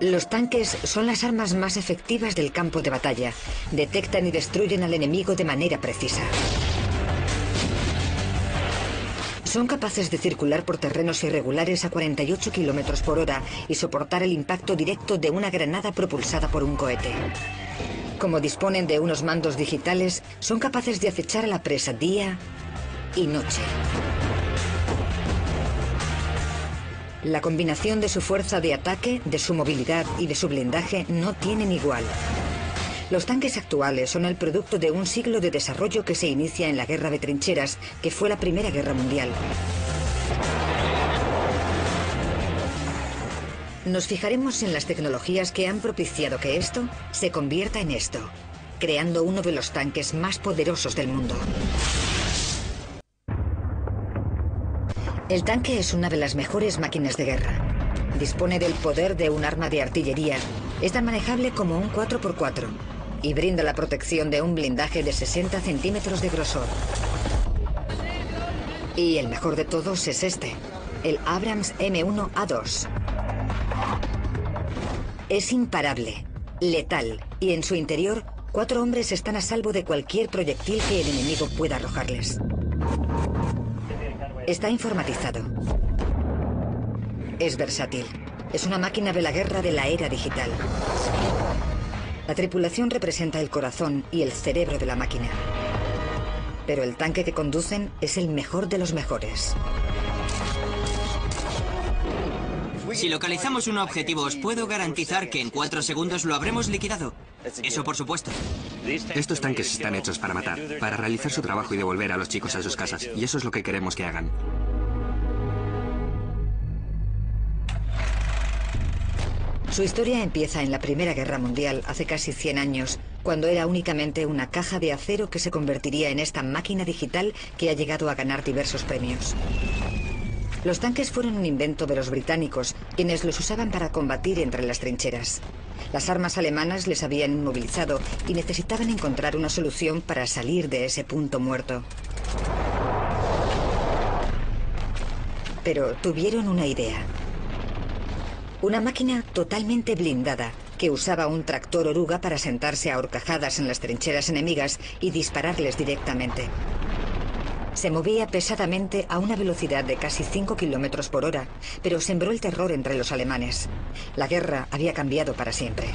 Los tanques son las armas más efectivas del campo de batalla. Detectan y destruyen al enemigo de manera precisa. Son capaces de circular por terrenos irregulares a 48 km por hora y soportar el impacto directo de una granada propulsada por un cohete. Como disponen de unos mandos digitales, son capaces de acechar a la presa día y noche. La combinación de su fuerza de ataque, de su movilidad y de su blindaje no tienen igual. Los tanques actuales son el producto de un siglo de desarrollo que se inicia en la guerra de trincheras, que fue la Primera Guerra Mundial. Nos fijaremos en las tecnologías que han propiciado que esto se convierta en esto, creando uno de los tanques más poderosos del mundo. El tanque es una de las mejores máquinas de guerra. Dispone del poder de un arma de artillería. Es tan manejable como un 4x4 y brinda la protección de un blindaje de 60 centímetros de grosor. Y el mejor de todos es este, el Abrams M1A2. Es imparable, letal y en su interior 4 hombres están a salvo de cualquier proyectil que el enemigo pueda arrojarles. Está informatizado. Es versátil. Es una máquina de la guerra de la era digital. La tripulación representa el corazón y el cerebro de la máquina. Pero el tanque que conducen es el mejor de los mejores. Si localizamos un objetivo, os puedo garantizar que en 4 segundos lo habremos liquidado. Eso por supuesto. Estos tanques están hechos para matar, para realizar su trabajo y devolver a los chicos a sus casas. Y eso es lo que queremos que hagan. Su historia empieza en la Primera Guerra Mundial, hace casi 100 años, cuando era únicamente una caja de acero que se convertiría en esta máquina digital que ha llegado a ganar diversos premios. Los tanques fueron un invento de los británicos, quienes los usaban para combatir entre las trincheras. Las armas alemanas les habían inmovilizado y necesitaban encontrar una solución para salir de ese punto muerto. Pero tuvieron una idea. Una máquina totalmente blindada, que usaba un tractor oruga para sentarse a horcajadas en las trincheras enemigas y dispararles directamente. Se movía pesadamente a una velocidad de casi 5 km por hora, pero sembró el terror entre los alemanes. La guerra había cambiado para siempre.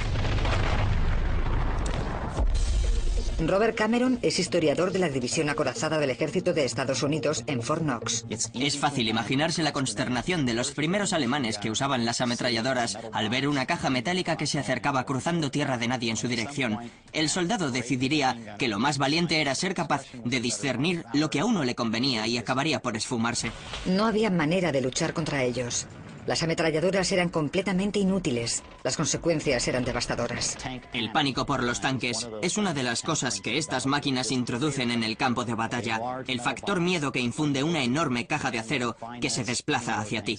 Robert Cameron es historiador de la División Acorazada del Ejército de Estados Unidos en Fort Knox. Es fácil imaginarse la consternación de los primeros alemanes que usaban las ametralladoras al ver una caja metálica que se acercaba cruzando tierra de nadie en su dirección. El soldado decidiría que lo más valiente era ser capaz de discernir lo que a uno le convenía y acabaría por esfumarse. No había manera de luchar contra ellos. Las ametralladoras eran completamente inútiles. Las consecuencias eran devastadoras. El pánico por los tanques es una de las cosas que estas máquinas introducen en el campo de batalla. El factor miedo que infunde una enorme caja de acero que se desplaza hacia ti.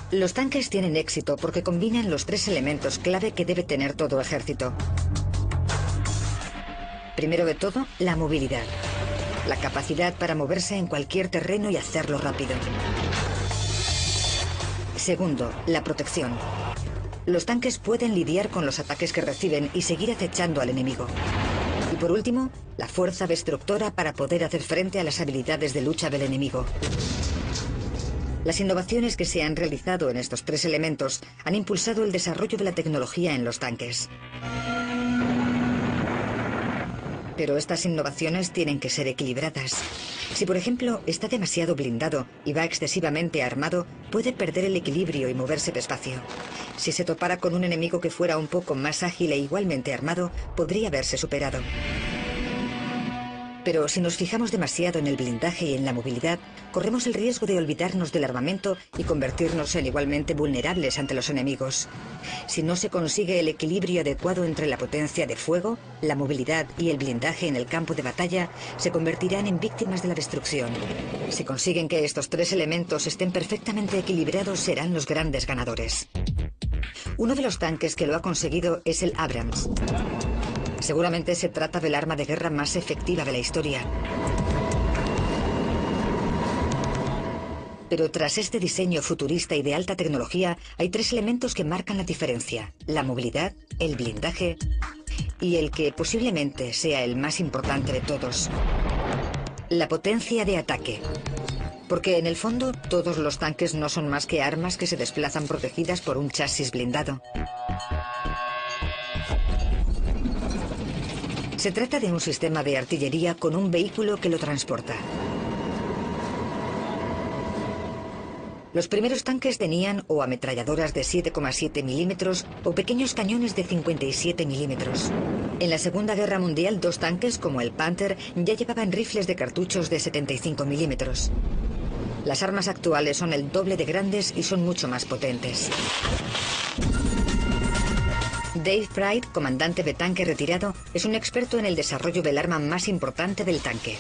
Los tanques tienen éxito porque combinan los 3 elementos clave que debe tener todo ejército. Primero de todo, la movilidad. La capacidad para moverse en cualquier terreno y hacerlo rápido. Segundo, la protección. Los tanques pueden lidiar con los ataques que reciben y seguir acechando al enemigo. Y por último, la fuerza destructora para poder hacer frente a las habilidades de lucha del enemigo. Las innovaciones que se han realizado en estos 3 elementos han impulsado el desarrollo de la tecnología en los tanques. Pero estas innovaciones tienen que ser equilibradas. Si, por ejemplo, está demasiado blindado y va excesivamente armado, puede perder el equilibrio y moverse despacio. Si se topara con un enemigo que fuera un poco más ágil e igualmente armado, podría verse superado. Pero si nos fijamos demasiado en el blindaje y en la movilidad, corremos el riesgo de olvidarnos del armamento y convertirnos en igualmente vulnerables ante los enemigos. Si no se consigue el equilibrio adecuado entre la potencia de fuego, la movilidad y el blindaje en el campo de batalla, se convertirán en víctimas de la destrucción. Si consiguen que estos 3 elementos estén perfectamente equilibrados, serán los grandes ganadores. Uno de los tanques que lo ha conseguido es el Abrams. Seguramente se trata del arma de guerra más efectiva de la historia. Pero tras este diseño futurista y de alta tecnología, hay 3 elementos que marcan la diferencia: la movilidad, el blindaje y el que posiblemente sea el más importante de todos: la potencia de ataque. Porque en el fondo, todos los tanques no son más que armas que se desplazan protegidas por un chasis blindado. Se trata de un sistema de artillería con un vehículo que lo transporta. Los primeros tanques tenían o ametralladoras de 7,7 milímetros o pequeños cañones de 57 milímetros. En la Segunda Guerra Mundial, 2 tanques como el Panther ya llevaban rifles de cartuchos de 75 milímetros. Las armas actuales son el doble de grandes y son mucho más potentes. Dave Pride, comandante de tanque retirado, es un experto en el desarrollo del arma más importante del tanque.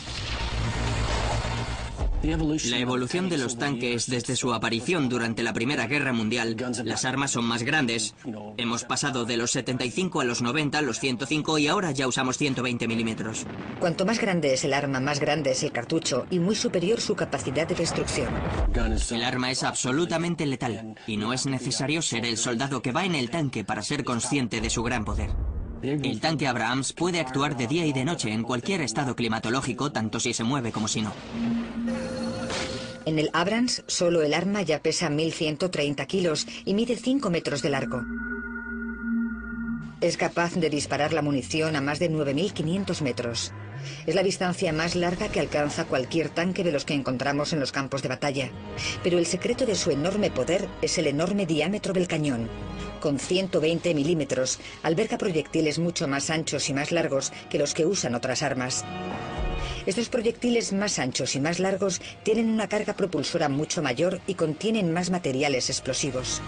La evolución de los tanques desde su aparición durante la Primera Guerra Mundial, las armas son más grandes. Hemos pasado de los 75 a los 90, los 105 y ahora ya usamos 120 milímetros. Cuanto más grande es el arma, más grande es el cartucho y muy superior su capacidad de destrucción. El arma es absolutamente letal y no es necesario ser el soldado que va en el tanque para ser consciente de su gran poder. El tanque Abrams puede actuar de día y de noche en cualquier estado climatológico, tanto si se mueve como si no. En el Abrams, solo el arma ya pesa 1.130 kilos y mide 5 metros de largo. Es capaz de disparar la munición a más de 9.500 metros. Es la distancia más larga que alcanza cualquier tanque de los que encontramos en los campos de batalla. Pero el secreto de su enorme poder es el enorme diámetro del cañón. Con 120 milímetros, alberga proyectiles mucho más anchos y más largos que los que usan otras armas. Estos proyectiles más anchos y más largos tienen una carga propulsora mucho mayor y contienen más materiales explosivos.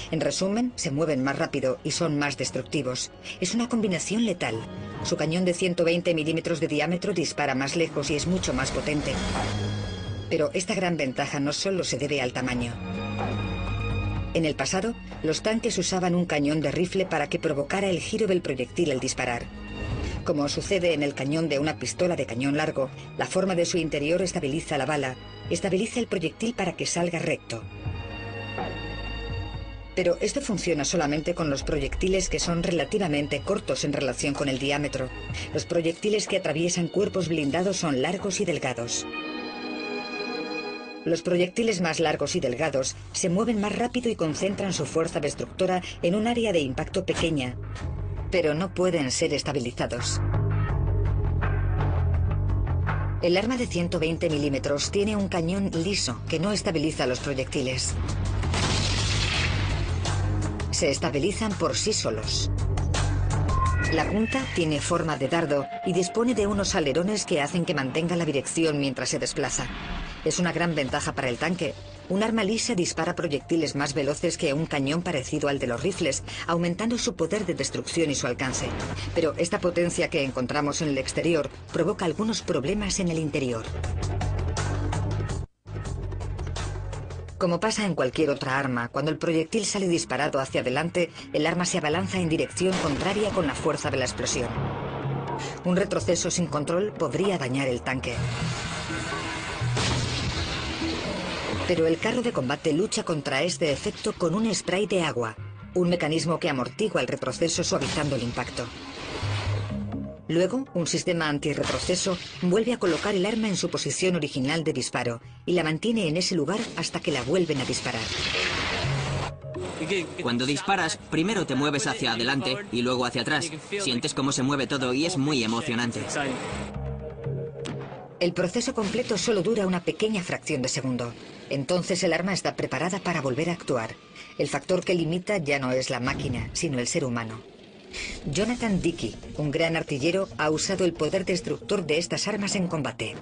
En resumen, se mueven más rápido y son más destructivos. Es una combinación letal. Su cañón de 120 milímetros de diámetro dispara más lejos y es mucho más potente. Pero esta gran ventaja no solo se debe al tamaño. En el pasado, los tanques usaban un cañón de rifle para que provocara el giro del proyectil al disparar. Como sucede en el cañón de una pistola de cañón largo, la forma de su interior estabiliza la bala, estabiliza el proyectil para que salga recto. Pero esto funciona solamente con los proyectiles que son relativamente cortos en relación con el diámetro. Los proyectiles que atraviesan cuerpos blindados son largos y delgados. Los proyectiles más largos y delgados se mueven más rápido y concentran su fuerza destructora en un área de impacto pequeña, pero no pueden ser estabilizados. El arma de 120 milímetros tiene un cañón liso que no estabiliza los proyectiles. Se estabilizan por sí solos. La punta tiene forma de dardo y dispone de unos alerones que hacen que mantenga la dirección mientras se desplaza. Es una gran ventaja para el tanque. Un arma lisa dispara proyectiles más veloces que un cañón parecido al de los rifles, aumentando su poder de destrucción y su alcance. Pero esta potencia que encontramos en el exterior provoca algunos problemas en el interior. Como pasa en cualquier otra arma, cuando el proyectil sale disparado hacia adelante, el arma se abalanza en dirección contraria con la fuerza de la explosión. Un retroceso sin control podría dañar el tanque. Pero el carro de combate lucha contra este efecto con un spray de agua, un mecanismo que amortigua el retroceso suavizando el impacto. Luego, un sistema antirretroceso vuelve a colocar el arma en su posición original de disparo y la mantiene en ese lugar hasta que la vuelven a disparar. Cuando disparas, primero te mueves hacia adelante y luego hacia atrás. Sientes cómo se mueve todo y es muy emocionante. El proceso completo solo dura una pequeña fracción de segundo. Entonces el arma está preparada para volver a actuar. El factor que limita ya no es la máquina, sino el ser humano. Jonathan Dickey, un gran artillero, ha usado el poder destructor de estas armas en combate.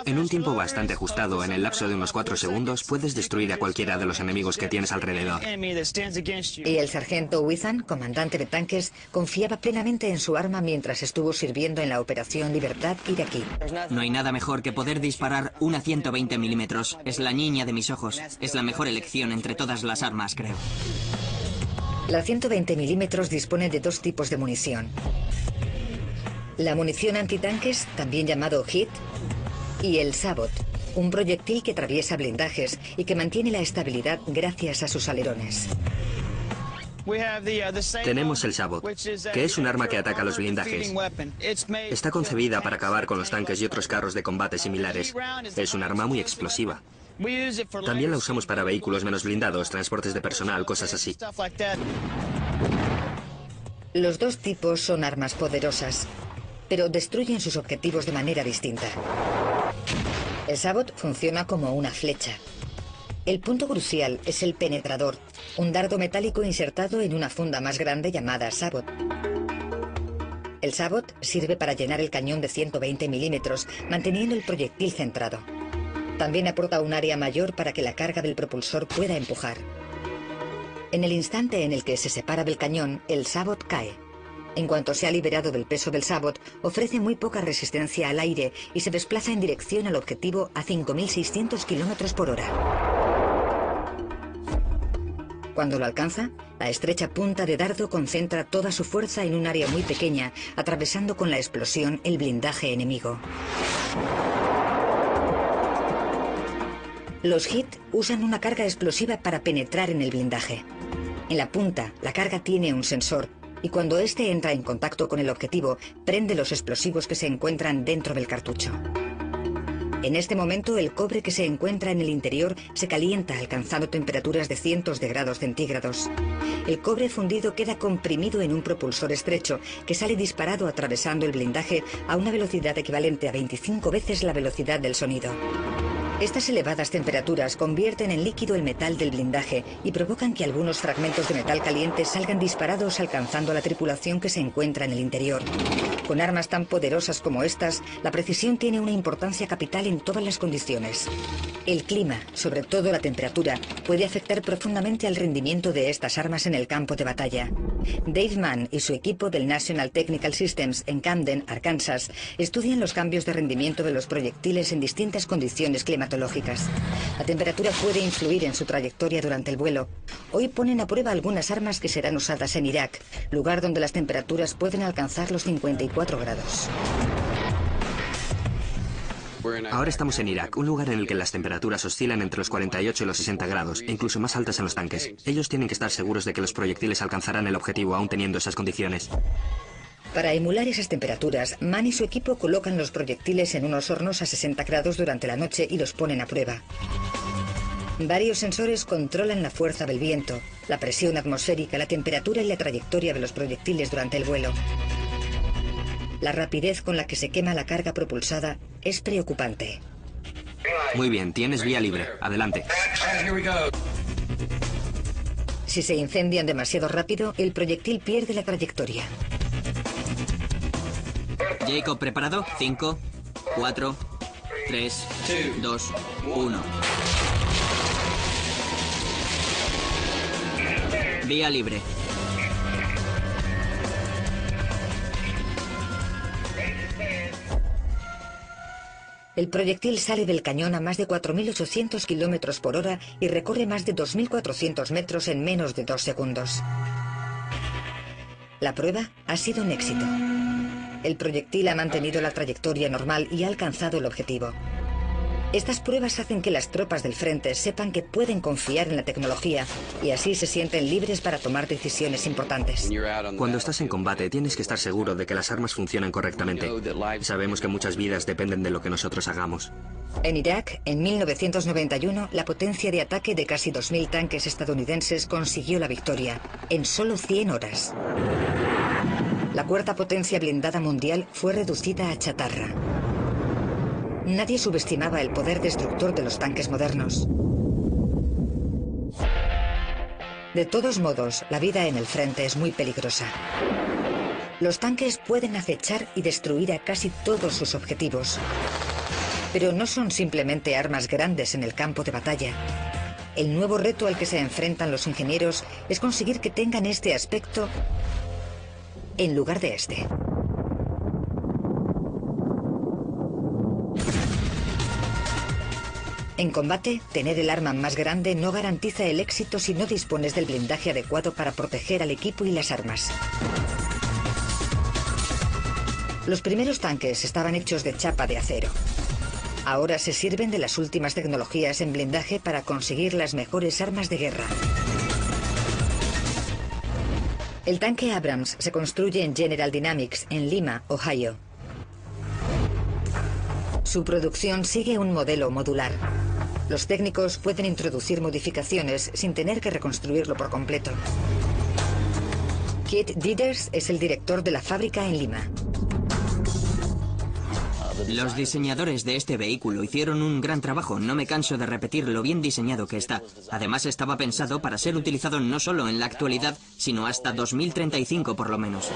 En un tiempo bastante ajustado, en el lapso de unos 4 segundos, puedes destruir a cualquiera de los enemigos que tienes alrededor. Y el sargento Withan, comandante de tanques, confiaba plenamente en su arma mientras estuvo sirviendo en la Operación Libertad iraquí. No hay nada mejor que poder disparar una 120 milímetros. Es la niña de mis ojos. Es la mejor elección entre todas las armas, creo. La 120 milímetros dispone de 2 tipos de munición. La munición antitanques, también llamado HIT, y el Sabot. un proyectil que atraviesa blindajes y que mantiene la estabilidad gracias a sus alerones. Tenemos el Sabot, que es un arma que ataca los blindajes. Está concebida para acabar con los tanques y otros carros de combate similares. Es un arma muy explosiva. También la usamos para vehículos menos blindados, transportes de personal, cosas así. Los dos tipos son armas poderosas, pero destruyen sus objetivos de manera distinta. El Sabot funciona como una flecha. El punto crucial es el penetrador, un dardo metálico insertado en una funda más grande llamada Sabot. El Sabot sirve para llenar el cañón de 120 milímetros, manteniendo el proyectil centrado. También aporta un área mayor para que la carga del propulsor pueda empujar. En el instante en el que se separa del cañón, el Sabot cae. En cuanto se ha liberado del peso del Sabot, ofrece muy poca resistencia al aire y se desplaza en dirección al objetivo a 5.600 kilómetros por hora. Cuando lo alcanza, la estrecha punta de dardo concentra toda su fuerza en un área muy pequeña, atravesando con la explosión el blindaje enemigo. Los HIT usan una carga explosiva para penetrar en el blindaje. En la punta, la carga tiene un sensor, y cuando éste entra en contacto con el objetivo, prende los explosivos que se encuentran dentro del cartucho. En este momento, el cobre que se encuentra en el interior se calienta, alcanzando temperaturas de cientos de grados centígrados. El cobre fundido queda comprimido en un propulsor estrecho que sale disparado atravesando el blindaje a una velocidad equivalente a 25 veces la velocidad del sonido. Estas elevadas temperaturas convierten en líquido el metal del blindaje y provocan que algunos fragmentos de metal caliente salgan disparados alcanzando a la tripulación que se encuentra en el interior. Con armas tan poderosas como estas, la precisión tiene una importancia capital en todas las condiciones. El clima, sobre todo la temperatura, puede afectar profundamente al rendimiento de estas armas en el campo de batalla. Dave Mann y su equipo del National Technical Systems en Camden, Arkansas, estudian los cambios de rendimiento de los proyectiles en distintas condiciones climatológicas. La temperatura puede influir en su trayectoria durante el vuelo. Hoy ponen a prueba algunas armas que serán usadas en Irak, lugar donde las temperaturas pueden alcanzar los 54 grados. Ahora estamos en Irak, un lugar en el que las temperaturas oscilan entre los 48 y los 60 grados, e incluso más altas en los tanques. Ellos tienen que estar seguros de que los proyectiles alcanzarán el objetivo aún teniendo esas condiciones. Para emular esas temperaturas, Mann y su equipo colocan los proyectiles en unos hornos a 60 grados durante la noche y los ponen a prueba. Varios sensores controlan la fuerza del viento, la presión atmosférica, la temperatura y la trayectoria de los proyectiles durante el vuelo. La rapidez con la que se quema la carga propulsada es preocupante. Muy bien, tienes vía libre. Adelante. Si se incendian demasiado rápido, el proyectil pierde la trayectoria. Jacob, ¿preparado? 5, 4, 3, 2, 1. Vía libre. El proyectil sale del cañón a más de 4.800 kilómetros por hora y recorre más de 2.400 metros en menos de 2 segundos. La prueba ha sido un éxito. El proyectil ha mantenido la trayectoria normal y ha alcanzado el objetivo. Estas pruebas hacen que las tropas del frente sepan que pueden confiar en la tecnología y así se sienten libres para tomar decisiones importantes. Cuando estás en combate, tienes que estar seguro de que las armas funcionan correctamente. Sabemos que muchas vidas dependen de lo que nosotros hagamos. En Irak, en 1991, la potencia de ataque de casi 2.000 tanques estadounidenses consiguió la victoria, en solo 100 horas. La cuarta potencia blindada mundial fue reducida a chatarra. Nadie subestimaba el poder destructor de los tanques modernos. De todos modos, la vida en el frente es muy peligrosa. Los tanques pueden acechar y destruir a casi todos sus objetivos. Pero no son simplemente armas grandes en el campo de batalla. El nuevo reto al que se enfrentan los ingenieros es conseguir que tengan este aspecto en lugar de este. En combate, tener el arma más grande no garantiza el éxito si no dispones del blindaje adecuado para proteger al equipo y las armas. Los primeros tanques estaban hechos de chapa de acero. Ahora se sirven de las últimas tecnologías en blindaje para conseguir las mejores armas de guerra. El tanque Abrams se construye en General Dynamics, en Lima, Ohio. Su producción sigue un modelo modular. Los técnicos pueden introducir modificaciones sin tener que reconstruirlo por completo. Keith Dieters es el director de la fábrica en Lima. Los diseñadores de este vehículo hicieron un gran trabajo, no me canso de repetir lo bien diseñado que está. Además estaba pensado para ser utilizado no solo en la actualidad, sino hasta 2035 por lo menos.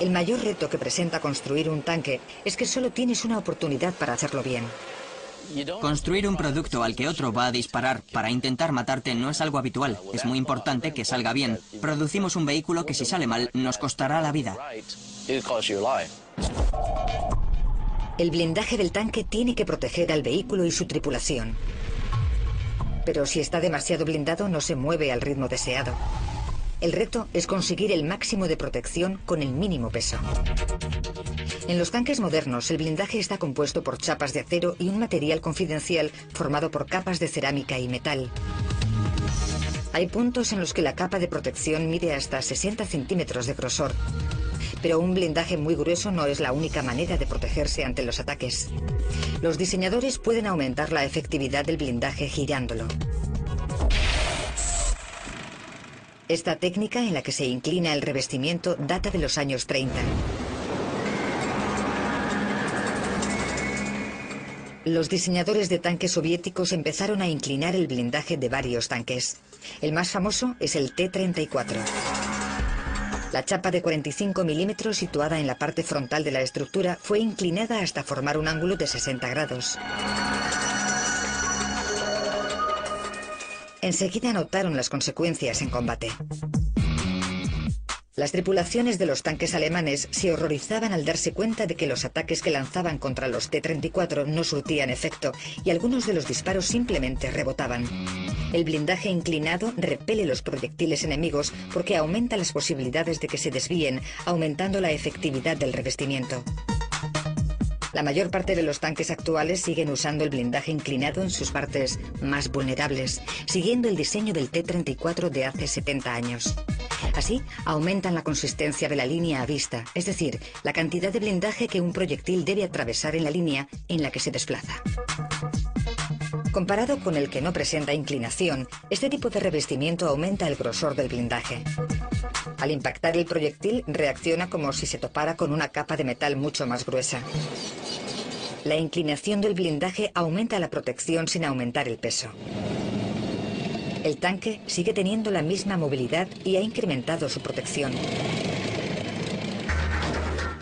El mayor reto que presenta construir un tanque es que solo tienes una oportunidad para hacerlo bien. Construir un producto al que otro va a disparar para intentar matarte no es algo habitual. Es muy importante que salga bien. Producimos un vehículo que si sale mal nos costará la vida. El blindaje del tanque tiene que proteger al vehículo y su tripulación. Pero si está demasiado blindado no se mueve al ritmo deseado. El reto es conseguir el máximo de protección con el mínimo peso. En los tanques modernos, el blindaje está compuesto por chapas de acero y un material confidencial formado por capas de cerámica y metal. Hay puntos en los que la capa de protección mide hasta 60 centímetros de grosor. Pero un blindaje muy grueso no es la única manera de protegerse ante los ataques. Los diseñadores pueden aumentar la efectividad del blindaje girándolo. Esta técnica en la que se inclina el revestimiento data de los años 30. Los diseñadores de tanques soviéticos empezaron a inclinar el blindaje de varios tanques. El más famoso es el T-34. La chapa de 45 milímetros situada en la parte frontal de la estructura fue inclinada hasta formar un ángulo de 60 grados. Enseguida notaron las consecuencias en combate. Las tripulaciones de los tanques alemanes se horrorizaban al darse cuenta de que los ataques que lanzaban contra los T-34 no surtían efecto y algunos de los disparos simplemente rebotaban. El blindaje inclinado repele los proyectiles enemigos porque aumenta las posibilidades de que se desvíen, aumentando la efectividad del revestimiento. La mayor parte de los tanques actuales siguen usando el blindaje inclinado en sus partes más vulnerables, siguiendo el diseño del T-34 de hace 70 años. Así, aumentan la consistencia de la línea a vista, es decir, la cantidad de blindaje que un proyectil debe atravesar en la línea en la que se desplaza. Comparado con el que no presenta inclinación, este tipo de revestimiento aumenta el grosor del blindaje. Al impactar el proyectil, reacciona como si se topara con una capa de metal mucho más gruesa. La inclinación del blindaje aumenta la protección sin aumentar el peso. El tanque sigue teniendo la misma movilidad y ha incrementado su protección.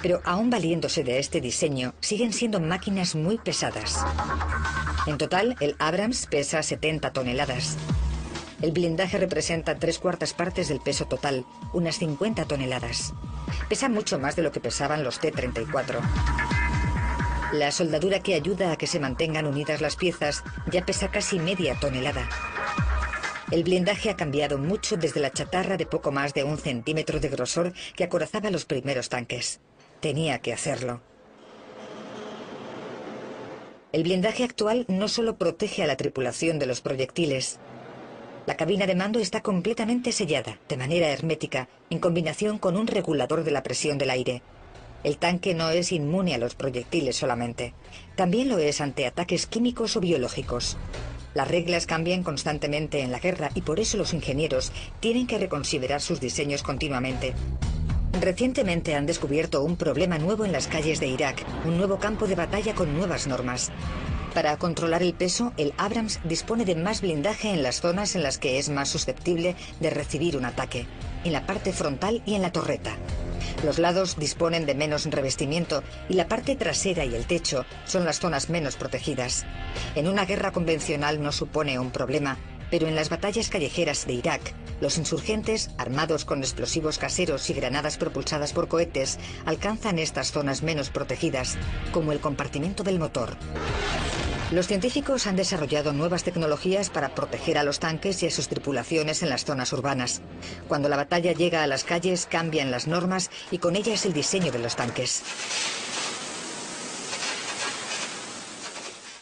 Pero aún valiéndose de este diseño, siguen siendo máquinas muy pesadas. En total, el Abrams pesa 70 toneladas. El blindaje representa 3/4 partes del peso total, unas 50 toneladas. Pesa mucho más de lo que pesaban los T-34. La soldadura que ayuda a que se mantengan unidas las piezas ya pesa casi media tonelada. El blindaje ha cambiado mucho desde la chatarra de poco más de 1 centímetro de grosor que acorazaba los primeros tanques. Tenía que hacerlo. El blindaje actual no solo protege a la tripulación de los proyectiles. La cabina de mando está completamente sellada, de manera hermética, en combinación con un regulador de la presión del aire. El tanque no es inmune a los proyectiles solamente. También lo es ante ataques químicos o biológicos. Las reglas cambian constantemente en la guerra y por eso los ingenieros tienen que reconsiderar sus diseños continuamente. Recientemente han descubierto un problema nuevo en las calles de Irak, un nuevo campo de batalla con nuevas normas. Para controlar el peso, el Abrams dispone de más blindaje en las zonas en las que es más susceptible de recibir un ataque, en la parte frontal y en la torreta. Los lados disponen de menos revestimiento y la parte trasera y el techo son las zonas menos protegidas. En una guerra convencional no supone un problema, pero en las batallas callejeras de Irak, los insurgentes, armados con explosivos caseros y granadas propulsadas por cohetes, alcanzan estas zonas menos protegidas, como el compartimento del motor. Los científicos han desarrollado nuevas tecnologías para proteger a los tanques y a sus tripulaciones en las zonas urbanas. Cuando la batalla llega a las calles, cambian las normas y con ellas el diseño de los tanques.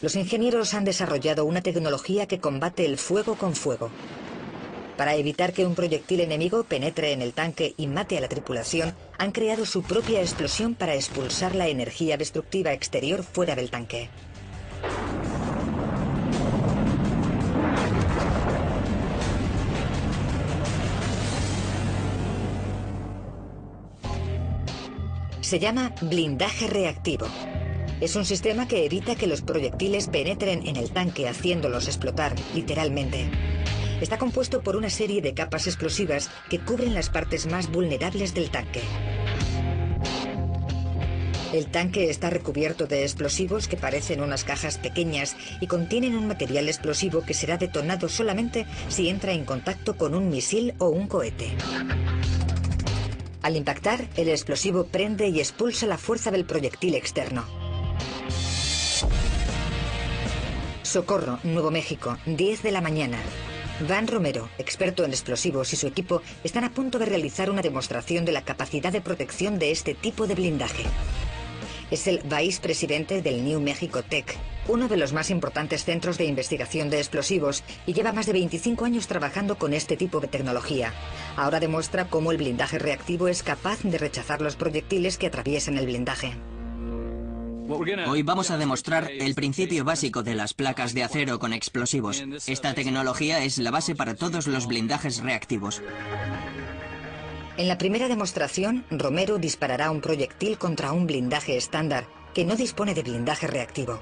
Los ingenieros han desarrollado una tecnología que combate el fuego con fuego. Para evitar que un proyectil enemigo penetre en el tanque y mate a la tripulación, han creado su propia explosión para expulsar la energía destructiva exterior fuera del tanque. Se llama blindaje reactivo. Es un sistema que evita que los proyectiles penetren en el tanque haciéndolos explotar, literalmente. Está compuesto por una serie de capas explosivas que cubren las partes más vulnerables del tanque. El tanque está recubierto de explosivos que parecen unas cajas pequeñas y contienen un material explosivo que será detonado solamente si entra en contacto con un misil o un cohete. Al impactar, el explosivo prende y expulsa la fuerza del proyectil externo. Socorro, Nuevo México, 10 de la mañana. Van Romero, experto en explosivos, y su equipo están a punto de realizar una demostración de la capacidad de protección de este tipo de blindaje. Es el vicepresidente del New Mexico Tech, uno de los más importantes centros de investigación de explosivos, y lleva más de 25 años trabajando con este tipo de tecnología. Ahora demuestra cómo el blindaje reactivo es capaz de rechazar los proyectiles que atraviesan el blindaje. Hoy vamos a demostrar el principio básico de las placas de acero con explosivos. Esta tecnología es la base para todos los blindajes reactivos. En la primera demostración, Romero disparará un proyectil contra un blindaje estándar que no dispone de blindaje reactivo.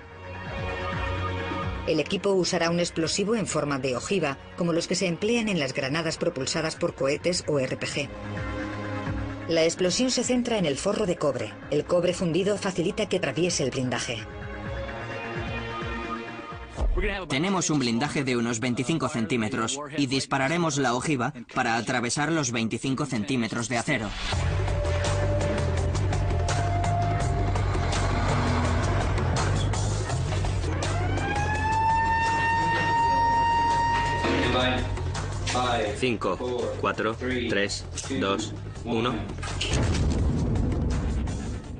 El equipo usará un explosivo en forma de ojiva, como los que se emplean en las granadas propulsadas por cohetes o RPG. La explosión se centra en el forro de cobre. El cobre fundido facilita que atraviese el blindaje. Tenemos un blindaje de unos 25 centímetros y dispararemos la ojiva para atravesar los 25 centímetros de acero. Cinco, 4, 3, 2, 1.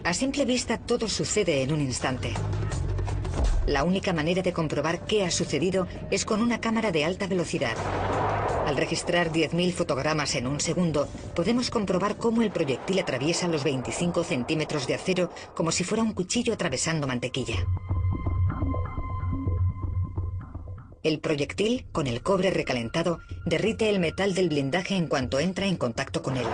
A simple vista todo sucede en un instante. La única manera de comprobar qué ha sucedido es con una cámara de alta velocidad. Al registrar 10.000 fotogramas en un segundo, podemos comprobar cómo el proyectil atraviesa los 25 centímetros de acero como si fuera un cuchillo atravesando mantequilla. El proyectil, con el cobre recalentado, derrite el metal del blindaje en cuanto entra en contacto con él.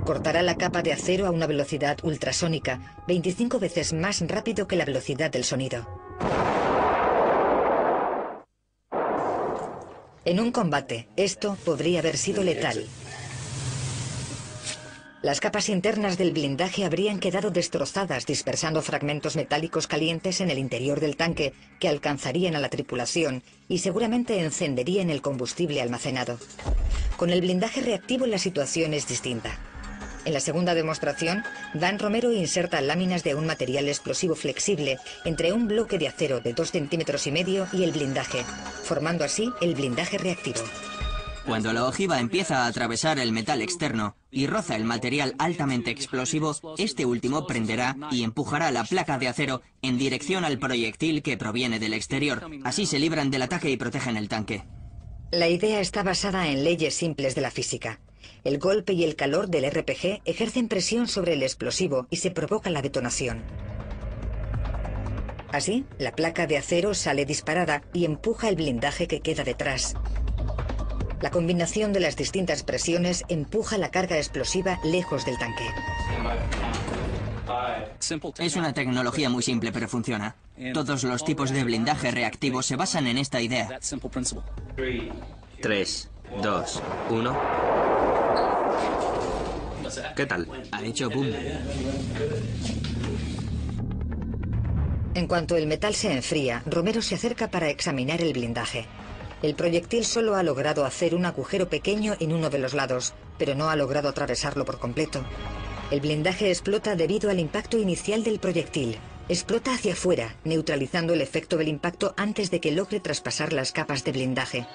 Cortará la capa de acero a una velocidad ultrasónica, 25 veces más rápido que la velocidad del sonido. En un combate, esto podría haber sido letal. Las capas internas del blindaje habrían quedado destrozadas, dispersando fragmentos metálicos calientes en el interior del tanque que alcanzarían a la tripulación y seguramente encenderían el combustible almacenado. Con el blindaje reactivo la situación es distinta. En la segunda demostración, Van Romero inserta láminas de un material explosivo flexible entre un bloque de acero de 2,5 centímetros y el blindaje, formando así el blindaje reactivo. Cuando la ojiva empieza a atravesar el metal externo y roza el material altamente explosivo, este último prenderá y empujará la placa de acero en dirección al proyectil que proviene del exterior. Así se libran del ataque y protegen el tanque. La idea está basada en leyes simples de la física. El golpe y el calor del RPG ejercen presión sobre el explosivo y se provoca la detonación. Así, la placa de acero sale disparada y empuja el blindaje que queda detrás. La combinación de las distintas presiones empuja la carga explosiva lejos del tanque. Es una tecnología muy simple, pero funciona. Todos los tipos de blindaje reactivo se basan en esta idea. 3, 2, 1. ¿Qué tal? Ha hecho boom. En cuanto el metal se enfría, Romero se acerca para examinar el blindaje. El proyectil solo ha logrado hacer un agujero pequeño en uno de los lados, pero no ha logrado atravesarlo por completo. El blindaje explota debido al impacto inicial del proyectil. Explota hacia afuera, neutralizando el efecto del impacto antes de que logre traspasar las capas de blindaje.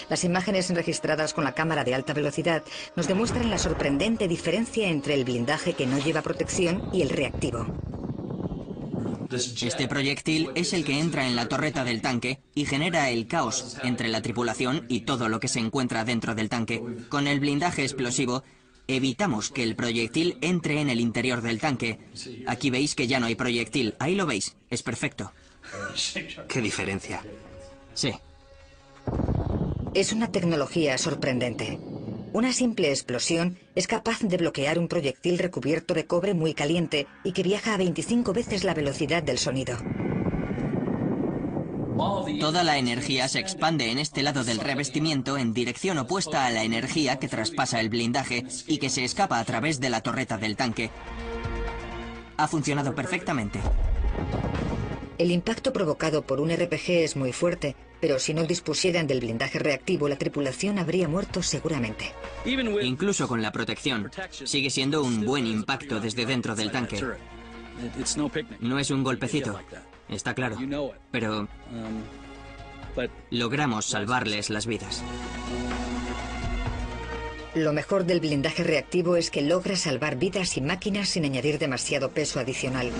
Las imágenes registradas con la cámara de alta velocidad nos demuestran la sorprendente diferencia entre el blindaje que no lleva protección y el reactivo. Este proyectil es el que entra en la torreta del tanque y genera el caos entre la tripulación y todo lo que se encuentra dentro del tanque. Con el blindaje explosivo, evitamos que el proyectil entre en el interior del tanque. Aquí veis que ya no hay proyectil. Ahí lo veis. Es perfecto. ¿Qué diferencia? Sí. Es una tecnología sorprendente. Una simple explosión es capaz de bloquear un proyectil recubierto de cobre muy caliente y que viaja a 25 veces la velocidad del sonido. Toda la energía se expande en este lado del revestimiento en dirección opuesta a la energía que traspasa el blindaje y que se escapa a través de la torreta del tanque. Ha funcionado perfectamente. El impacto provocado por un RPG es muy fuerte, pero si no dispusieran del blindaje reactivo, la tripulación habría muerto seguramente. Incluso con la protección, sigue siendo un buen impacto desde dentro del tanque. No es un golpecito, está claro, pero logramos salvarles las vidas. Lo mejor del blindaje reactivo es que logra salvar vidas y máquinas sin añadir demasiado peso adicional.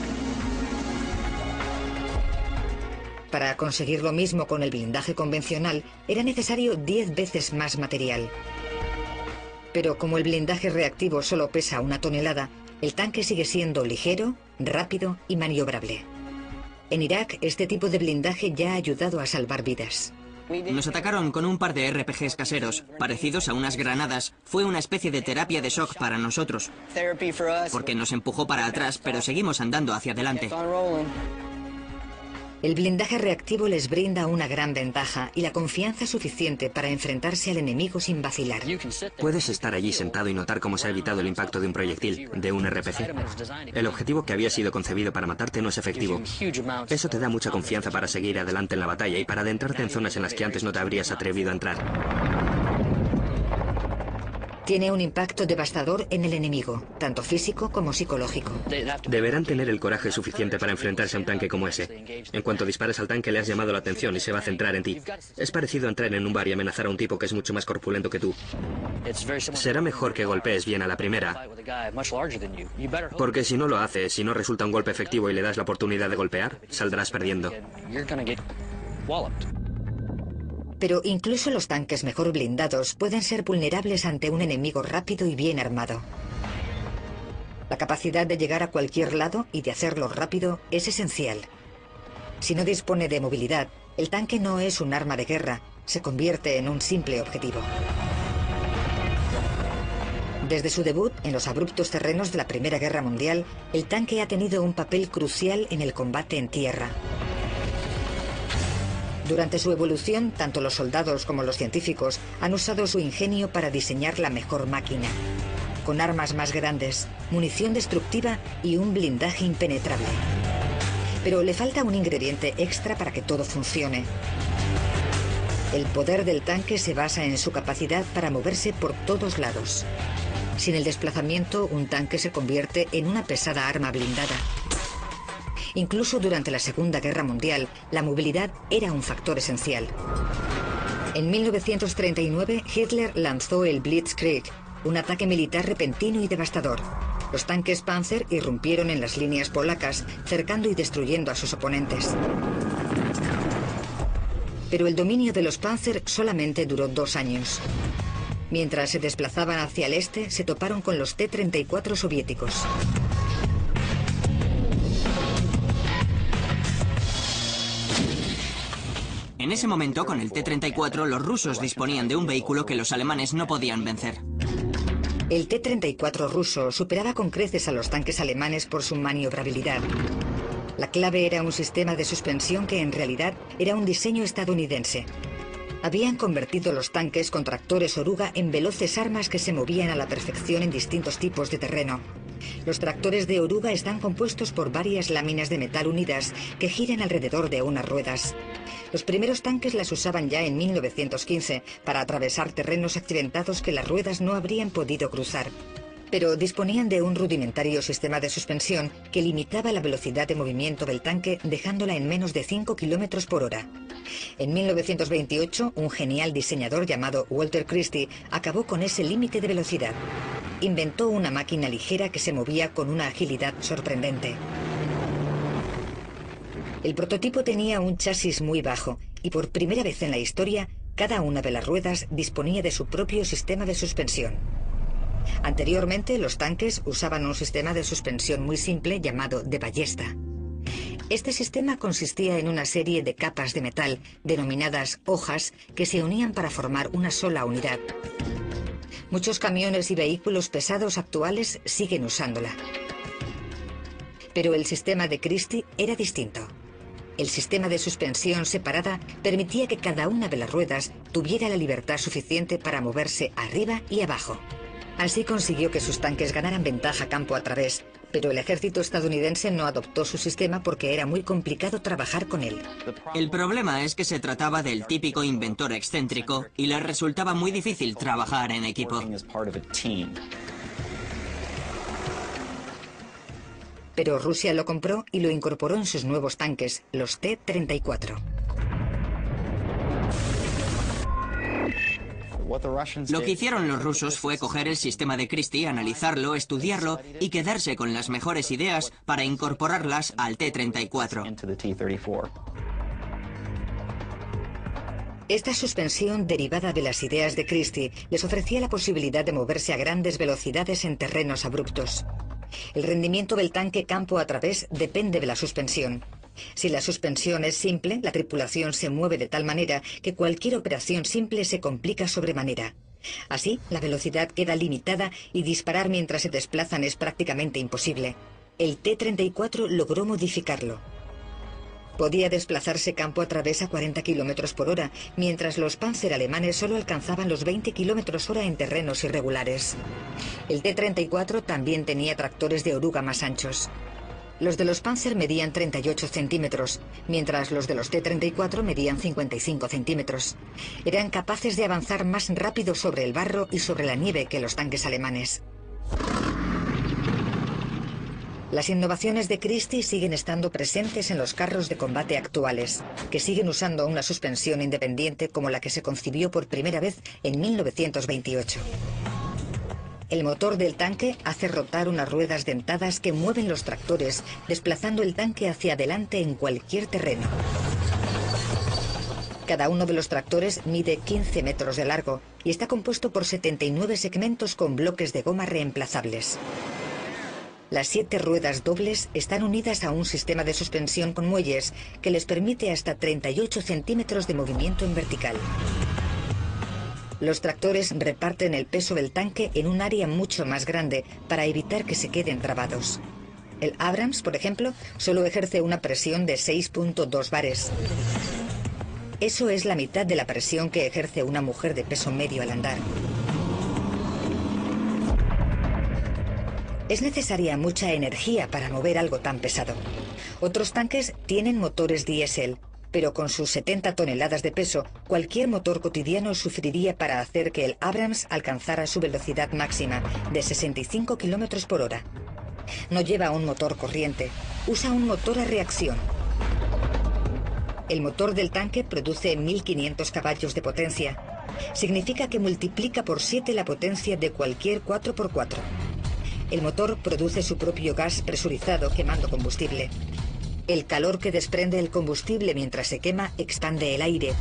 Para conseguir lo mismo con el blindaje convencional, era necesario 10 veces más material. Pero como el blindaje reactivo solo pesa 1 tonelada, el tanque sigue siendo ligero, rápido y maniobrable. En Irak, este tipo de blindaje ya ha ayudado a salvar vidas. Nos atacaron con un par de RPGs caseros, parecidos a unas granadas. Fue una especie de terapia de shock para nosotros, porque nos empujó para atrás, pero seguimos andando hacia adelante. El blindaje reactivo les brinda una gran ventaja y la confianza suficiente para enfrentarse al enemigo sin vacilar. Puedes estar allí sentado y notar cómo se ha evitado el impacto de un proyectil, de un RPG. El objetivo que había sido concebido para matarte no es efectivo. Eso te da mucha confianza para seguir adelante en la batalla y para adentrarte en zonas en las que antes no te habrías atrevido a entrar. Tiene un impacto devastador en el enemigo, tanto físico como psicológico. Deberán tener el coraje suficiente para enfrentarse a un tanque como ese. En cuanto dispares al tanque le has llamado la atención y se va a centrar en ti. Es parecido a entrar en un bar y amenazar a un tipo que es mucho más corpulento que tú. Será mejor que golpees bien a la primera, porque si no lo haces, si no resulta un golpe efectivo y le das la oportunidad de golpear, saldrás perdiendo. Pero incluso los tanques mejor blindados pueden ser vulnerables ante un enemigo rápido y bien armado. La capacidad de llegar a cualquier lado y de hacerlo rápido es esencial. Si no dispone de movilidad, el tanque no es un arma de guerra, se convierte en un simple objetivo. Desde su debut en los abruptos terrenos de la Primera Guerra Mundial, el tanque ha tenido un papel crucial en el combate en tierra. Durante su evolución, tanto los soldados como los científicos han usado su ingenio para diseñar la mejor máquina, con armas más grandes, munición destructiva y un blindaje impenetrable. Pero le falta un ingrediente extra para que todo funcione. El poder del tanque se basa en su capacidad para moverse por todos lados. Sin el desplazamiento, un tanque se convierte en una pesada arma blindada. Incluso durante la Segunda Guerra Mundial, la movilidad era un factor esencial. En 1939, Hitler lanzó el Blitzkrieg, un ataque militar repentino y devastador. Los tanques Panzer irrumpieron en las líneas polacas, cercando y destruyendo a sus oponentes. Pero el dominio de los Panzer solamente duró 2 años. Mientras se desplazaban hacia el este, se toparon con los T-34 soviéticos. En ese momento, con el T-34, los rusos disponían de un vehículo que los alemanes no podían vencer. El T-34 ruso superaba con creces a los tanques alemanes por su maniobrabilidad. La clave era un sistema de suspensión que en realidad era un diseño estadounidense. Habían convertido los tanques con tractores oruga en veloces armas que se movían a la perfección en distintos tipos de terreno. Los tractores de oruga están compuestos por varias láminas de metal unidas que giran alrededor de unas ruedas. Los primeros tanques las usaban ya en 1915 para atravesar terrenos accidentados que las ruedas no habrían podido cruzar. Pero disponían de un rudimentario sistema de suspensión que limitaba la velocidad de movimiento del tanque dejándola en menos de 5 km por hora. En 1928, un genial diseñador llamado Walter Christie acabó con ese límite de velocidad. Inventó una máquina ligera que se movía con una agilidad sorprendente. El prototipo tenía un chasis muy bajo y por primera vez en la historia, cada una de las ruedas disponía de su propio sistema de suspensión. Anteriormente, los tanques usaban un sistema de suspensión muy simple llamado de ballesta. Este sistema consistía en una serie de capas de metal, denominadas hojas, que se unían para formar una sola unidad. Muchos camiones y vehículos pesados actuales siguen usándola. Pero el sistema de Christie era distinto. El sistema de suspensión separada permitía que cada una de las ruedas tuviera la libertad suficiente para moverse arriba y abajo. Así consiguió que sus tanques ganaran ventaja campo a través, pero el ejército estadounidense no adoptó su sistema porque era muy complicado trabajar con él. El problema es que se trataba del típico inventor excéntrico y le resultaba muy difícil trabajar en equipo. Pero Rusia lo compró y lo incorporó en sus nuevos tanques, los T-34. Lo que hicieron los rusos fue coger el sistema de Christie, analizarlo, estudiarlo y quedarse con las mejores ideas para incorporarlas al T-34. Esta suspensión derivada de las ideas de Christie les ofrecía la posibilidad de moverse a grandes velocidades en terrenos abruptos. El rendimiento del tanque campo a través depende de la suspensión. Si la suspensión es simple, la tripulación se mueve de tal manera que cualquier operación simple se complica sobremanera. Así, la velocidad queda limitada y disparar mientras se desplazan es prácticamente imposible. El T-34 logró modificarlo. Podía desplazarse campo a través a 40 km por hora, mientras los Panzer alemanes solo alcanzaban los 20 km hora en terrenos irregulares. El T-34 también tenía tractores de oruga más anchos. Los de los Panzer medían 38 centímetros, mientras los de los T-34 medían 55 centímetros. Eran capaces de avanzar más rápido sobre el barro y sobre la nieve que los tanques alemanes. Las innovaciones de Christie siguen estando presentes en los carros de combate actuales, que siguen usando una suspensión independiente como la que se concibió por primera vez en 1928. El motor del tanque hace rotar unas ruedas dentadas que mueven los tractores, desplazando el tanque hacia adelante en cualquier terreno. Cada uno de los tractores mide 15 metros de largo y está compuesto por 79 segmentos con bloques de goma reemplazables. Las 7 ruedas dobles están unidas a un sistema de suspensión con muelles que les permite hasta 38 centímetros de movimiento en vertical. Los tractores reparten el peso del tanque en un área mucho más grande para evitar que se queden trabados. El Abrams, por ejemplo, solo ejerce una presión de 6.2 bares. Eso es la mitad de la presión que ejerce una mujer de peso medio al andar. Es necesaria mucha energía para mover algo tan pesado. Otros tanques tienen motores diésel, pero con sus 70 toneladas de peso, cualquier motor cotidiano sufriría para hacer que el Abrams alcanzara su velocidad máxima de 65 km por hora. No lleva un motor corriente, usa un motor a reacción. El motor del tanque produce 1500 caballos de potencia. Significa que multiplica por 7 la potencia de cualquier 4x4. El motor produce su propio gas presurizado quemando combustible. El calor que desprende el combustible mientras se quema expande el aire.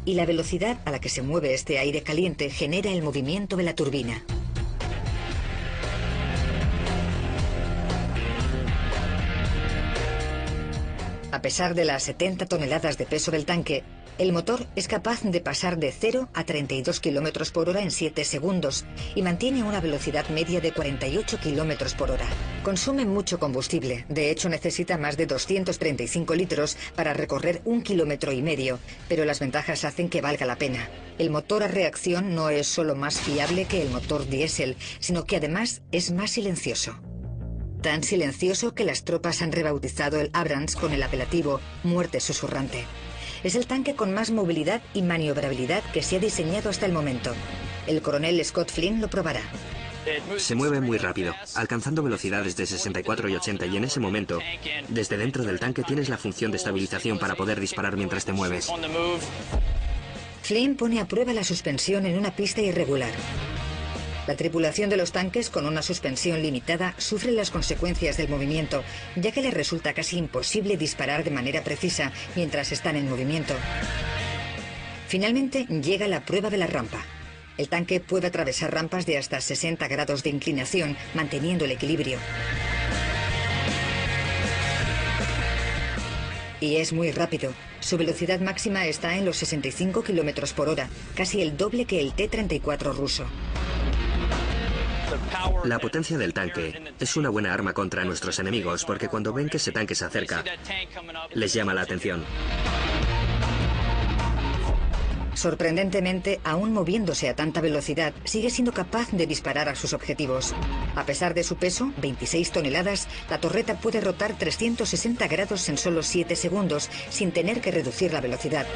Y la velocidad a la que se mueve este aire caliente genera el movimiento de la turbina. A pesar de las 70 toneladas de peso del tanque, el motor es capaz de pasar de 0 a 32 km por hora en 7 segundos y mantiene una velocidad media de 48 km por hora. Consume mucho combustible, de hecho necesita más de 235 litros para recorrer 1,5 km, pero las ventajas hacen que valga la pena. El motor a reacción no es solo más fiable que el motor diésel, sino que además es más silencioso. Tan silencioso que las tropas han rebautizado el Abrams con el apelativo Muerte Susurrante. Es el tanque con más movilidad y maniobrabilidad que se ha diseñado hasta el momento. El coronel Scott Flynn lo probará. Se mueve muy rápido, alcanzando velocidades de 64 y 80 y en ese momento, desde dentro del tanque tienes la función de estabilización para poder disparar mientras te mueves. Flynn pone a prueba la suspensión en una pista irregular. La tripulación de los tanques con una suspensión limitada sufre las consecuencias del movimiento, ya que les resulta casi imposible disparar de manera precisa mientras están en movimiento. Finalmente llega la prueba de la rampa. El tanque puede atravesar rampas de hasta 60 grados de inclinación, manteniendo el equilibrio. Y es muy rápido. Su velocidad máxima está en los 65 km por hora, casi el doble que el T-34 ruso. La potencia del tanque es una buena arma contra nuestros enemigos, porque cuando ven que ese tanque se acerca, les llama la atención. Sorprendentemente, aún moviéndose a tanta velocidad, sigue siendo capaz de disparar a sus objetivos. A pesar de su peso, 26 toneladas, la torreta puede rotar 360 grados en solo 7 segundos, sin tener que reducir la velocidad.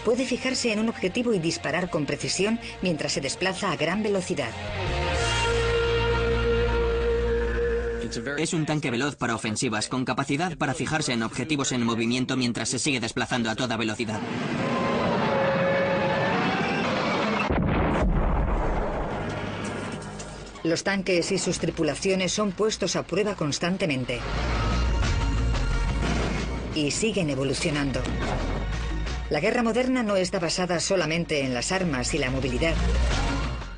Puede fijarse en un objetivo y disparar con precisión mientras se desplaza a gran velocidad. Es un tanque veloz para ofensivas, con capacidad para fijarse en objetivos en movimiento mientras se sigue desplazando a toda velocidad. Los tanques y sus tripulaciones son puestos a prueba constantemente. Y siguen evolucionando. La guerra moderna no está basada solamente en las armas y la movilidad.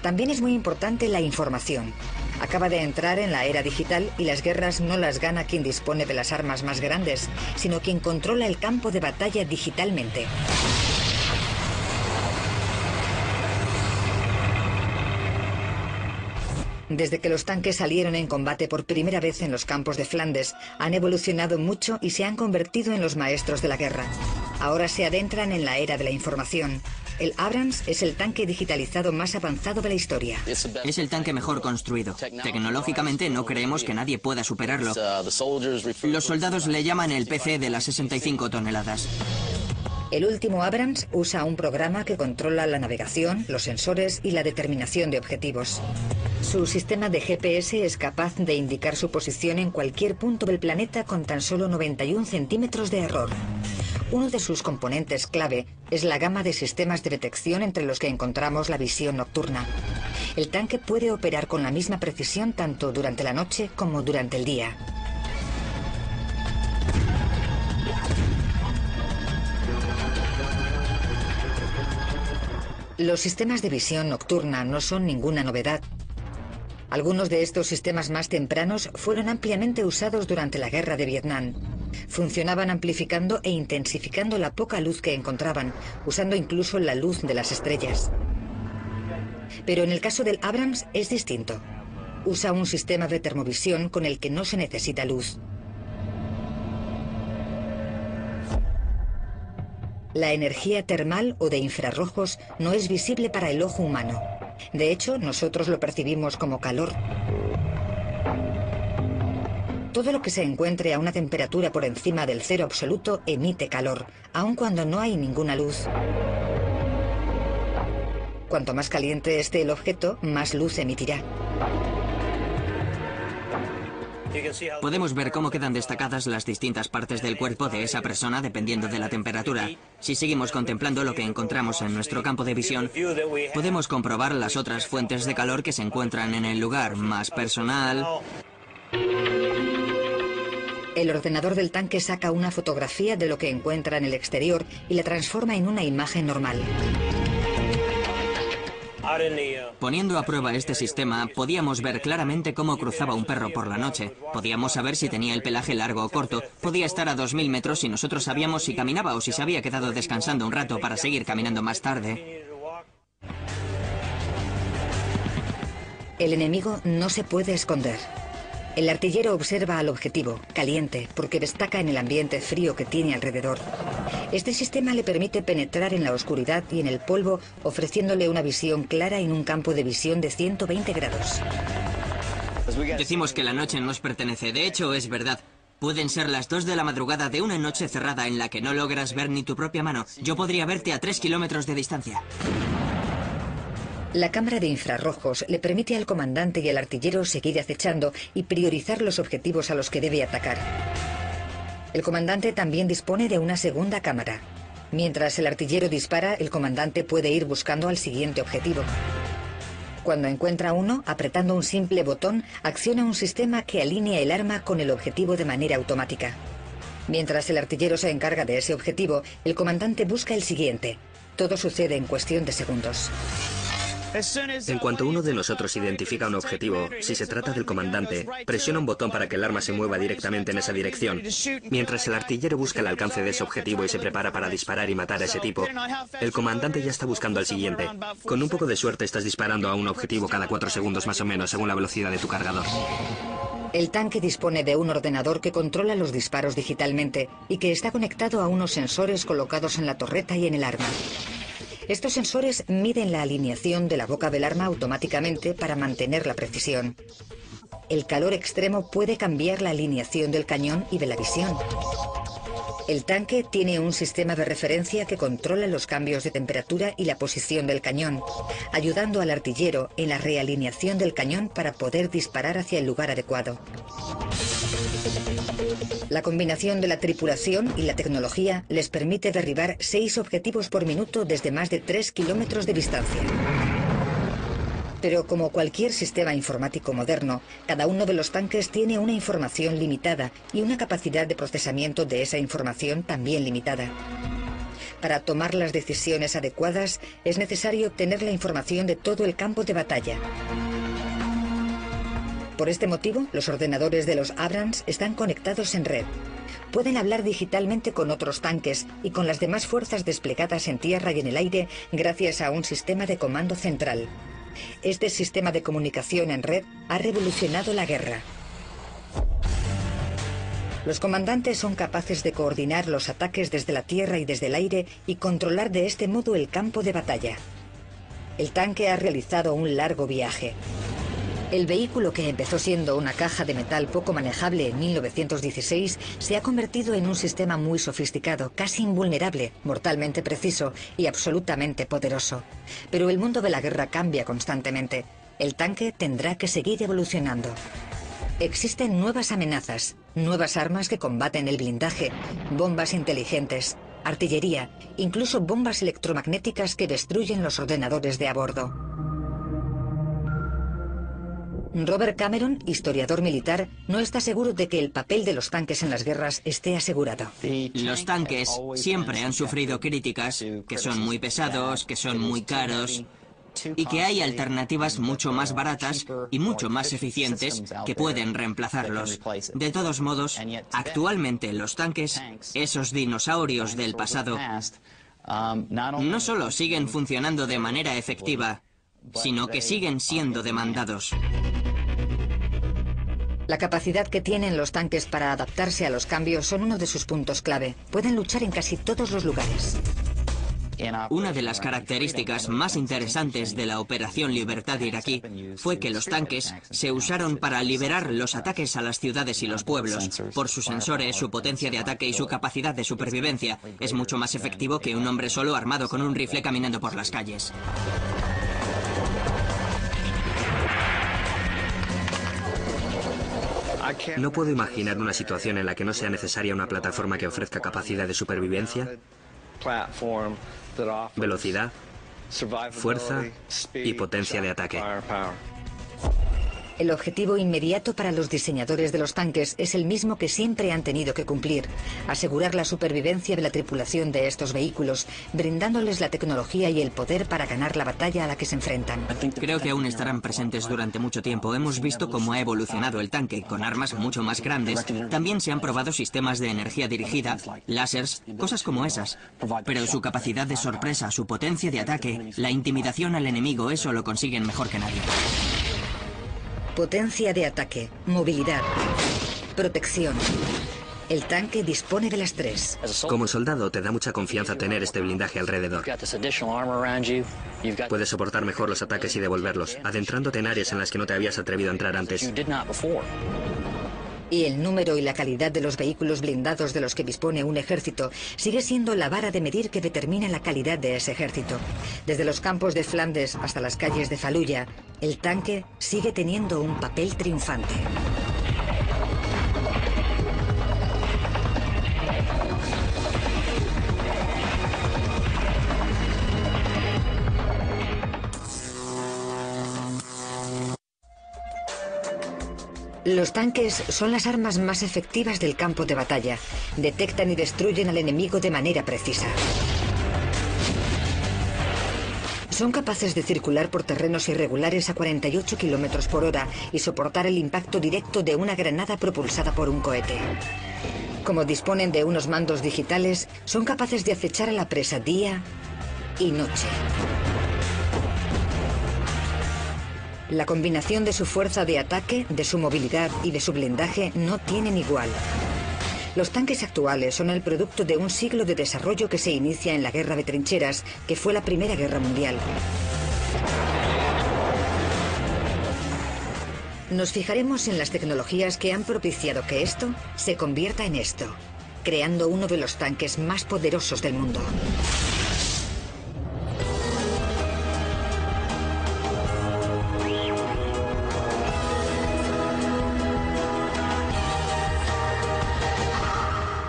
También es muy importante la información. Acaba de entrar en la era digital y las guerras no las gana quien dispone de las armas más grandes, sino quien controla el campo de batalla digitalmente. Desde que los tanques salieron en combate por primera vez en los campos de Flandes, han evolucionado mucho y se han convertido en los maestros de la guerra. Ahora se adentran en la era de la información. El Abrams es el tanque digitalizado más avanzado de la historia. Es el tanque mejor construido. Tecnológicamente no creemos que nadie pueda superarlo. Los soldados le llaman el PC de las 65 toneladas. El último Abrams usa un programa que controla la navegación, los sensores y la determinación de objetivos. Su sistema de GPS es capaz de indicar su posición en cualquier punto del planeta con tan solo 91 centímetros de error. Uno de sus componentes clave es la gama de sistemas de detección entre los que encontramos la visión nocturna. El tanque puede operar con la misma precisión tanto durante la noche como durante el día. Los sistemas de visión nocturna no son ninguna novedad. Algunos de estos sistemas más tempranos fueron ampliamente usados durante la Guerra de Vietnam. Funcionaban amplificando e intensificando la poca luz que encontraban, usando incluso la luz de las estrellas. Pero en el caso del Abrams es distinto. Usa un sistema de termovisión con el que no se necesita luz. La energía termal o de infrarrojos no es visible para el ojo humano. De hecho, nosotros lo percibimos como calor. Todo lo que se encuentre a una temperatura por encima del cero absoluto emite calor, aun cuando no hay ninguna luz. Cuanto más caliente esté el objeto, más luz emitirá. Podemos ver cómo quedan destacadas las distintas partes del cuerpo de esa persona dependiendo de la temperatura. Si seguimos contemplando lo que encontramos en nuestro campo de visión, podemos comprobar las otras fuentes de calor que se encuentran en el lugar más personal. El ordenador del tanque saca una fotografía de lo que encuentra en el exterior y la transforma en una imagen normal. Poniendo a prueba este sistema, podíamos ver claramente cómo cruzaba un perro por la noche. Podíamos saber si tenía el pelaje largo o corto. Podía estar a 2000 metros y nosotros sabíamos si caminaba o si se había quedado descansando un rato para seguir caminando más tarde. El enemigo no se puede esconder. El artillero observa al objetivo, caliente, porque destaca en el ambiente frío que tiene alrededor. Este sistema le permite penetrar en la oscuridad y en el polvo, ofreciéndole una visión clara en un campo de visión de 120 grados. Decimos que la noche nos pertenece. De hecho, es verdad. Pueden ser las 2 de la madrugada de una noche cerrada en la que no logras ver ni tu propia mano. Yo podría verte a 3 kilómetros de distancia. La cámara de infrarrojos le permite al comandante y al artillero seguir acechando y priorizar los objetivos a los que debe atacar. El comandante también dispone de una segunda cámara. Mientras el artillero dispara, el comandante puede ir buscando al siguiente objetivo. Cuando encuentra uno, apretando un simple botón, acciona un sistema que alinea el arma con el objetivo de manera automática. Mientras el artillero se encarga de ese objetivo, el comandante busca el siguiente. Todo sucede en cuestión de segundos. En cuanto uno de nosotros identifica un objetivo, si se trata del comandante, presiona un botón para que el arma se mueva directamente en esa dirección. Mientras el artillero busca el alcance de ese objetivo y se prepara para disparar y matar a ese tipo, el comandante ya está buscando al siguiente. Con un poco de suerte estás disparando a un objetivo cada 4 segundos más o menos, según la velocidad de tu cargador. El tanque dispone de un ordenador que controla los disparos digitalmente y que está conectado a unos sensores colocados en la torreta y en el arma. Estos sensores miden la alineación de la boca del arma automáticamente para mantener la precisión. El calor extremo puede cambiar la alineación del cañón y de la visión. El tanque tiene un sistema de referencia que controla los cambios de temperatura y la posición del cañón, ayudando al artillero en la realineación del cañón para poder disparar hacia el lugar adecuado. La combinación de la tripulación y la tecnología les permite derribar 6 objetivos por minuto desde más de 3 kilómetros de distancia. Pero como cualquier sistema informático moderno, cada uno de los tanques tiene una información limitada y una capacidad de procesamiento de esa información también limitada. Para tomar las decisiones adecuadas es necesario obtener la información de todo el campo de batalla. Por este motivo, los ordenadores de los Abrams están conectados en red. Pueden hablar digitalmente con otros tanques y con las demás fuerzas desplegadas en tierra y en el aire gracias a un sistema de comando central. Este sistema de comunicación en red ha revolucionado la guerra. Los comandantes son capaces de coordinar los ataques desde la tierra y desde el aire y controlar de este modo el campo de batalla. El tanque ha realizado un largo viaje. El vehículo, que empezó siendo una caja de metal poco manejable en 1916, se ha convertido en un sistema muy sofisticado, casi invulnerable, mortalmente preciso y absolutamente poderoso. Pero el mundo de la guerra cambia constantemente. El tanque tendrá que seguir evolucionando. Existen nuevas amenazas, nuevas armas que combaten el blindaje, bombas inteligentes, artillería, incluso bombas electromagnéticas que destruyen los ordenadores de a bordo. Robert Cameron, historiador militar, no está seguro de que el papel de los tanques en las guerras esté asegurado. Los tanques siempre han sufrido críticas, que son muy pesados, que son muy caros, y que hay alternativas mucho más baratas y mucho más eficientes que pueden reemplazarlos. De todos modos, actualmente los tanques, esos dinosaurios del pasado, no solo siguen funcionando de manera efectiva, sino que siguen siendo demandados. La capacidad que tienen los tanques para adaptarse a los cambios son uno de sus puntos clave. Pueden luchar en casi todos los lugares. Una de las características más interesantes de la Operación Libertad iraquí fue que los tanques se usaron para liberar los ataques a las ciudades y los pueblos. Por sus sensores, su potencia de ataque y su capacidad de supervivencia, es mucho más efectivo que un hombre solo armado con un rifle caminando por las calles. No puedo imaginar una situación en la que no sea necesaria una plataforma que ofrezca capacidad de supervivencia, velocidad, fuerza y potencia de ataque. El objetivo inmediato para los diseñadores de los tanques es el mismo que siempre han tenido que cumplir: asegurar la supervivencia de la tripulación de estos vehículos, brindándoles la tecnología y el poder para ganar la batalla a la que se enfrentan. Creo que aún estarán presentes durante mucho tiempo. Hemos visto cómo ha evolucionado el tanque, con armas mucho más grandes. También se han probado sistemas de energía dirigida, láseres, cosas como esas. Pero su capacidad de sorpresa, su potencia de ataque, la intimidación al enemigo, eso lo consiguen mejor que nadie. Potencia de ataque, movilidad, protección. El tanque dispone de las tres. Como soldado te da mucha confianza tener este blindaje alrededor. Puedes soportar mejor los ataques y devolverlos, adentrándote en áreas en las que no te habías atrevido a entrar antes. Y el número y la calidad de los vehículos blindados de los que dispone un ejército sigue siendo la vara de medir que determina la calidad de ese ejército. Desde los campos de Flandes hasta las calles de Faluya, el tanque sigue teniendo un papel triunfante. Los tanques son las armas más efectivas del campo de batalla. Detectan y destruyen al enemigo de manera precisa. Son capaces de circular por terrenos irregulares a 48 km por hora y soportar el impacto directo de una granada propulsada por un cohete. Como disponen de unos mandos digitales, son capaces de acechar a la presa día y noche. La combinación de su fuerza de ataque, de su movilidad y de su blindaje no tienen igual. Los tanques actuales son el producto de un siglo de desarrollo que se inicia en la Guerra de Trincheras, que fue la Primera Guerra Mundial. Nos fijaremos en las tecnologías que han propiciado que esto se convierta en esto, creando uno de los tanques más poderosos del mundo.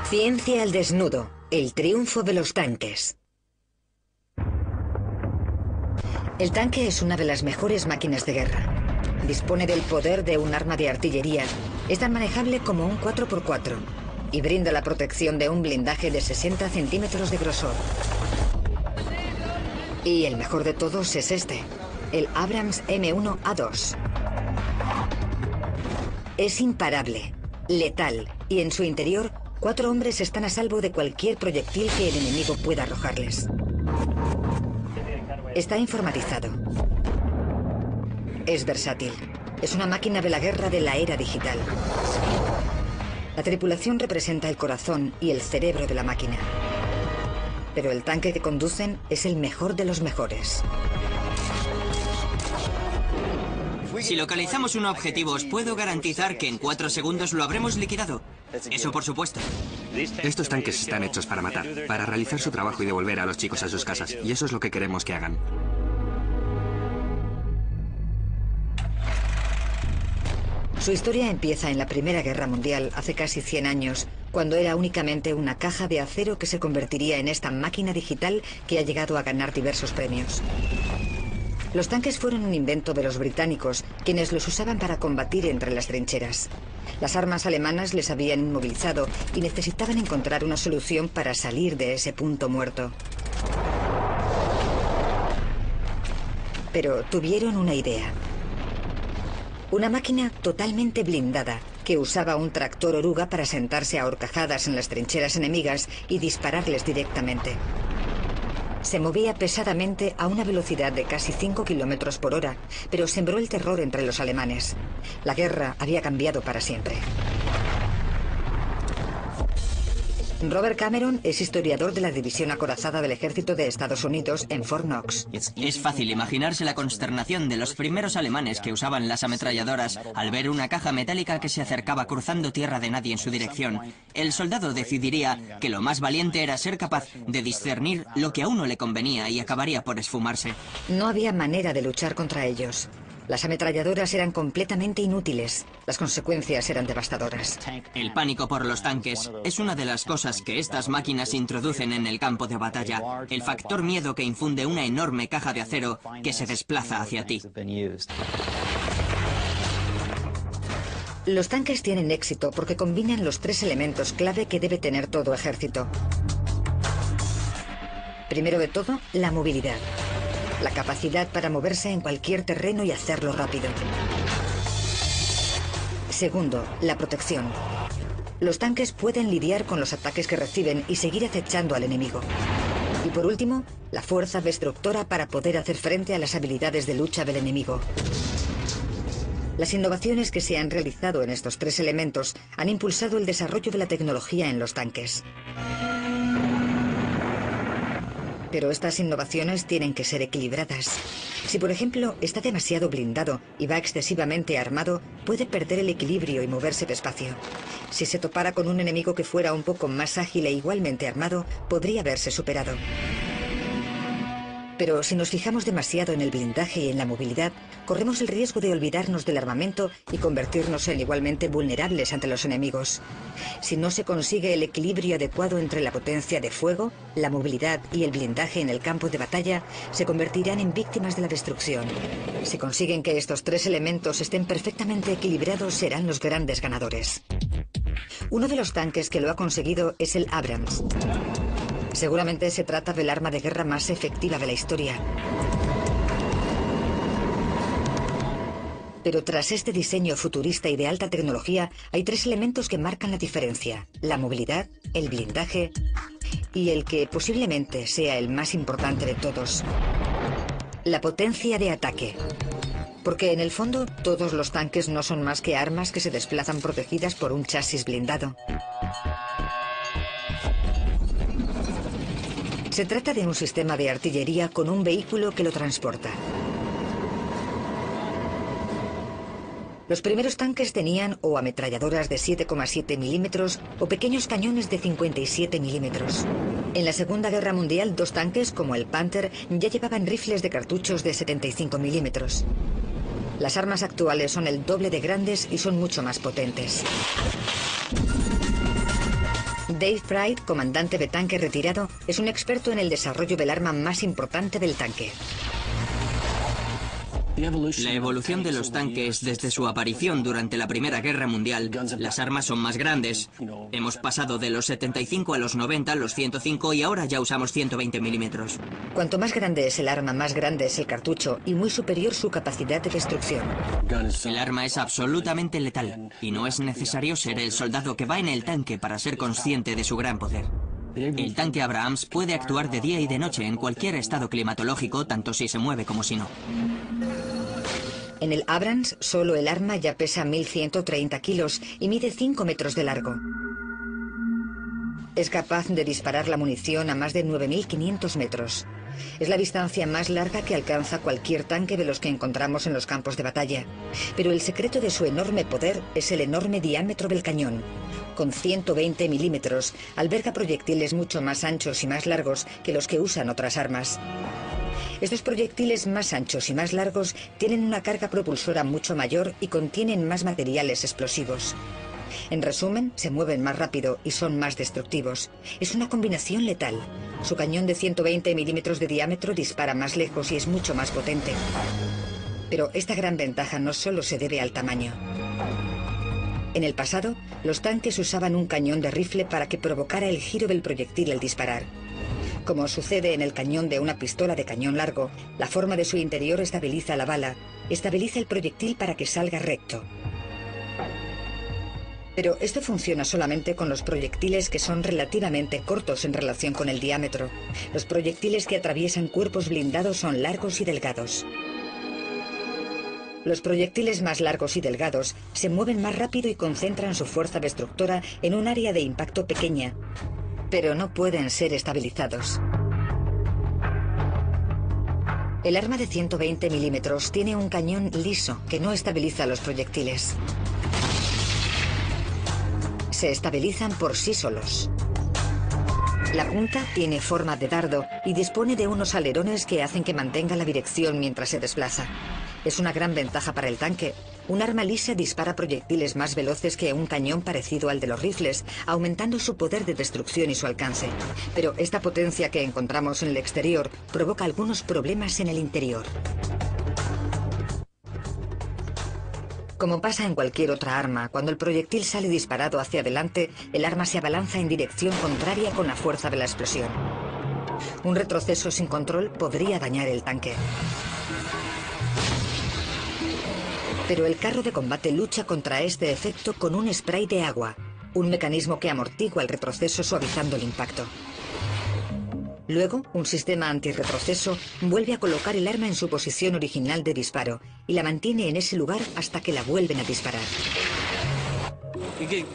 Ciencia al desnudo, el triunfo de los tanques. El tanque es una de las mejores máquinas de guerra. Dispone del poder de un arma de artillería, es tan manejable como un 4x4 y brinda la protección de un blindaje de 60 centímetros de grosor. Y el mejor de todos es este, el Abrams M1A2. Es imparable, letal y en su interior 4 hombres están a salvo de cualquier proyectil que el enemigo pueda arrojarles. Está informatizado. Es versátil. Es una máquina de la guerra de la era digital. La tripulación representa el corazón y el cerebro de la máquina. Pero el tanque que conducen es el mejor de los mejores. Si localizamos un objetivo, os puedo garantizar que en 4 segundos lo habremos liquidado. Eso por supuesto. Estos tanques están hechos para matar, para realizar su trabajo y devolver a los chicos a sus casas. Y eso es lo que queremos que hagan. Su historia empieza en la Primera Guerra Mundial, hace casi 100 años, cuando era únicamente una caja de acero que se convertiría en esta máquina digital que ha llegado a ganar diversos premios. Los tanques fueron un invento de los británicos, quienes los usaban para combatir entre las trincheras. Las armas alemanas les habían inmovilizado y necesitaban encontrar una solución para salir de ese punto muerto. Pero tuvieron una idea. Una máquina totalmente blindada, que usaba un tractor oruga para sentarse a horcajadas en las trincheras enemigas y dispararles directamente. Se movía pesadamente a una velocidad de casi 5 km por hora, pero sembró el terror entre los alemanes. La guerra había cambiado para siempre. Robert Cameron es historiador de la División Acorazada del Ejército de Estados Unidos en Fort Knox. Es fácil imaginarse la consternación de los primeros alemanes que usaban las ametralladoras al ver una caja metálica que se acercaba cruzando tierra de nadie en su dirección. El soldado decidiría que lo más valiente era ser capaz de discernir lo que a uno le convenía y acabaría por esfumarse. No había manera de luchar contra ellos. Las ametralladoras eran completamente inútiles. Las consecuencias eran devastadoras. El pánico por los tanques es una de las cosas que estas máquinas introducen en el campo de batalla. El factor miedo que infunde una enorme caja de acero que se desplaza hacia ti. Los tanques tienen éxito porque combinan los 3 elementos clave que debe tener todo ejército. Primero de todo, la movilidad. La capacidad para moverse en cualquier terreno y hacerlo rápido. Segundo, la protección. Los tanques pueden lidiar con los ataques que reciben y seguir acechando al enemigo. Y por último, la fuerza destructora para poder hacer frente a las habilidades de lucha del enemigo. Las innovaciones que se han realizado en estos 3 elementos han impulsado el desarrollo de la tecnología en los tanques. Pero estas innovaciones tienen que ser equilibradas. Si, por ejemplo, está demasiado blindado y va excesivamente armado, puede perder el equilibrio y moverse despacio. Si se topara con un enemigo que fuera un poco más ágil e igualmente armado, podría verse superado. Pero si nos fijamos demasiado en el blindaje y en la movilidad, corremos el riesgo de olvidarnos del armamento y convertirnos en igualmente vulnerables ante los enemigos. Si no se consigue el equilibrio adecuado entre la potencia de fuego, la movilidad y el blindaje en el campo de batalla, se convertirán en víctimas de la destrucción. Si consiguen que estos tres elementos estén perfectamente equilibrados, serán los grandes ganadores. Uno de los tanques que lo ha conseguido es el Abrams. Seguramente se trata del arma de guerra más efectiva de la historia. Pero tras este diseño futurista y de alta tecnología, hay tres elementos que marcan la diferencia: la movilidad, el blindaje y el que posiblemente sea el más importante de todos: la potencia de ataque. Porque en el fondo, todos los tanques no son más que armas que se desplazan protegidas por un chasis blindado. Se trata de un sistema de artillería con un vehículo que lo transporta. Los primeros tanques tenían o ametralladoras de 7,7 milímetros o pequeños cañones de 57 milímetros. En la Segunda Guerra Mundial, dos tanques, como el Panther, ya llevaban rifles de cartuchos de 75 milímetros. Las armas actuales son el doble de grandes y son mucho más potentes. Dave Pride, comandante de tanque retirado, es un experto en el desarrollo del arma más importante del tanque. La evolución de los tanques desde su aparición durante la Primera Guerra Mundial, las armas son más grandes. Hemos pasado de los 75 a los 90, los 105 y ahora ya usamos 120 milímetros. Cuanto más grande es el arma, más grande es el cartucho y muy superior su capacidad de destrucción. El arma es absolutamente letal y no es necesario ser el soldado que va en el tanque para ser consciente de su gran poder. El tanque Abrams puede actuar de día y de noche en cualquier estado climatológico, tanto si se mueve como si no. En el Abrams, solo el arma ya pesa 1.130 kilos y mide 5 metros de largo. Es capaz de disparar la munición a más de 9.500 metros. Es la distancia más larga que alcanza cualquier tanque de los que encontramos en los campos de batalla. Pero el secreto de su enorme poder es el enorme diámetro del cañón. Con 120 milímetros, alberga proyectiles mucho más anchos y más largos que los que usan otras armas. Estos proyectiles más anchos y más largos tienen una carga propulsora mucho mayor y contienen más materiales explosivos. En resumen, se mueven más rápido y son más destructivos. Es una combinación letal. Su cañón de 120 milímetros de diámetro dispara más lejos y es mucho más potente. Pero esta gran ventaja no solo se debe al tamaño. En el pasado, los tanques usaban un cañón de rifle para que provocara el giro del proyectil al disparar. Como sucede en el cañón de una pistola de cañón largo, la forma de su interior estabiliza la bala, estabiliza el proyectil para que salga recto. Pero esto funciona solamente con los proyectiles que son relativamente cortos en relación con el diámetro. Los proyectiles que atraviesan cuerpos blindados son largos y delgados. Los proyectiles más largos y delgados se mueven más rápido y concentran su fuerza destructora en un área de impacto pequeña, pero no pueden ser estabilizados. El arma de 120 milímetros tiene un cañón liso que no estabiliza los proyectiles. Se estabilizan por sí solos. La punta tiene forma de dardo y dispone de unos alerones que hacen que mantenga la dirección mientras se desplaza. Es una gran ventaja para el tanque. Un arma lisa dispara proyectiles más veloces que un cañón parecido al de los rifles, aumentando su poder de destrucción y su alcance. Pero esta potencia que encontramos en el exterior provoca algunos problemas en el interior. Como pasa en cualquier otra arma, cuando el proyectil sale disparado hacia adelante, el arma se abalanza en dirección contraria con la fuerza de la explosión. Un retroceso sin control podría dañar el tanque. Pero el carro de combate lucha contra este efecto con un spray de agua, un mecanismo que amortigua el retroceso suavizando el impacto. Luego, un sistema antirretroceso vuelve a colocar el arma en su posición original de disparo y la mantiene en ese lugar hasta que la vuelven a disparar.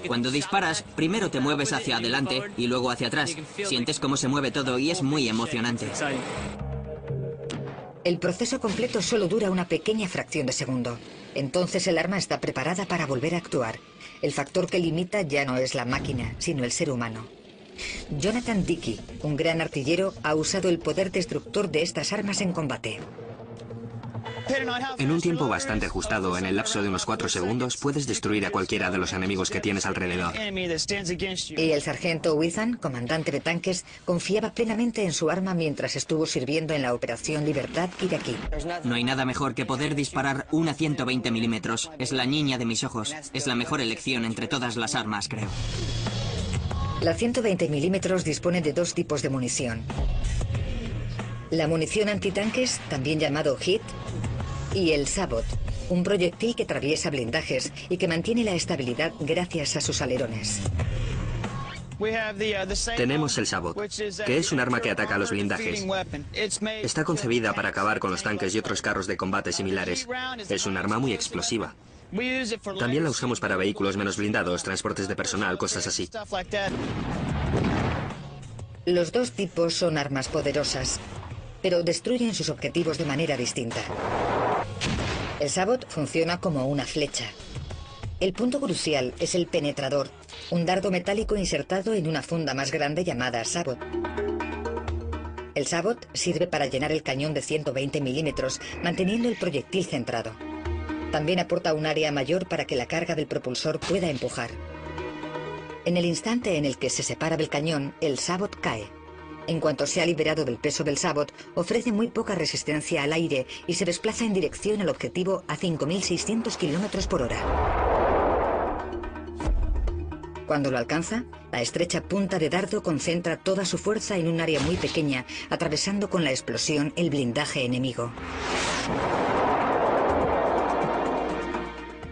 Cuando disparas, primero te mueves hacia adelante y luego hacia atrás. Sientes cómo se mueve todo y es muy emocionante. El proceso completo solo dura una pequeña fracción de segundo. Entonces el arma está preparada para volver a actuar. El factor que limita ya no es la máquina, sino el ser humano. Jonathan Dickey, un gran artillero, ha usado el poder destructor de estas armas en combate. En un tiempo bastante ajustado, en el lapso de unos 4 segundos, puedes destruir a cualquiera de los enemigos que tienes alrededor. Y el sargento Withan, comandante de tanques, confiaba plenamente en su arma mientras estuvo sirviendo en la Operación Libertad iraquí. No hay nada mejor que poder disparar una 120 milímetros. Es la niña de mis ojos. Es la mejor elección entre todas las armas, creo. La 120 milímetros dispone de 2 tipos de munición. La munición antitanques, también llamado HIT, y el Sabot, un proyectil que atraviesa blindajes y que mantiene la estabilidad gracias a sus alerones. Tenemos el Sabot, que es un arma que ataca a los blindajes. Está concebida para acabar con los tanques y otros carros de combate similares. Es un arma muy explosiva. También la usamos para vehículos menos blindados, transportes de personal, cosas así. Los 2 tipos son armas poderosas, pero destruyen sus objetivos de manera distinta. El Sabot funciona como una flecha. El punto crucial es el penetrador, un dardo metálico insertado en una funda más grande llamada Sabot. El Sabot sirve para llenar el cañón de 120 milímetros, manteniendo el proyectil centrado. También aporta un área mayor para que la carga del propulsor pueda empujar. En el instante en el que se separa del cañón, el Sabot cae. En cuanto se ha liberado del peso del Sabot, ofrece muy poca resistencia al aire y se desplaza en dirección al objetivo a 5.600 kilómetros por hora. Cuando lo alcanza, la estrecha punta de dardo concentra toda su fuerza en un área muy pequeña, atravesando con la explosión el blindaje enemigo.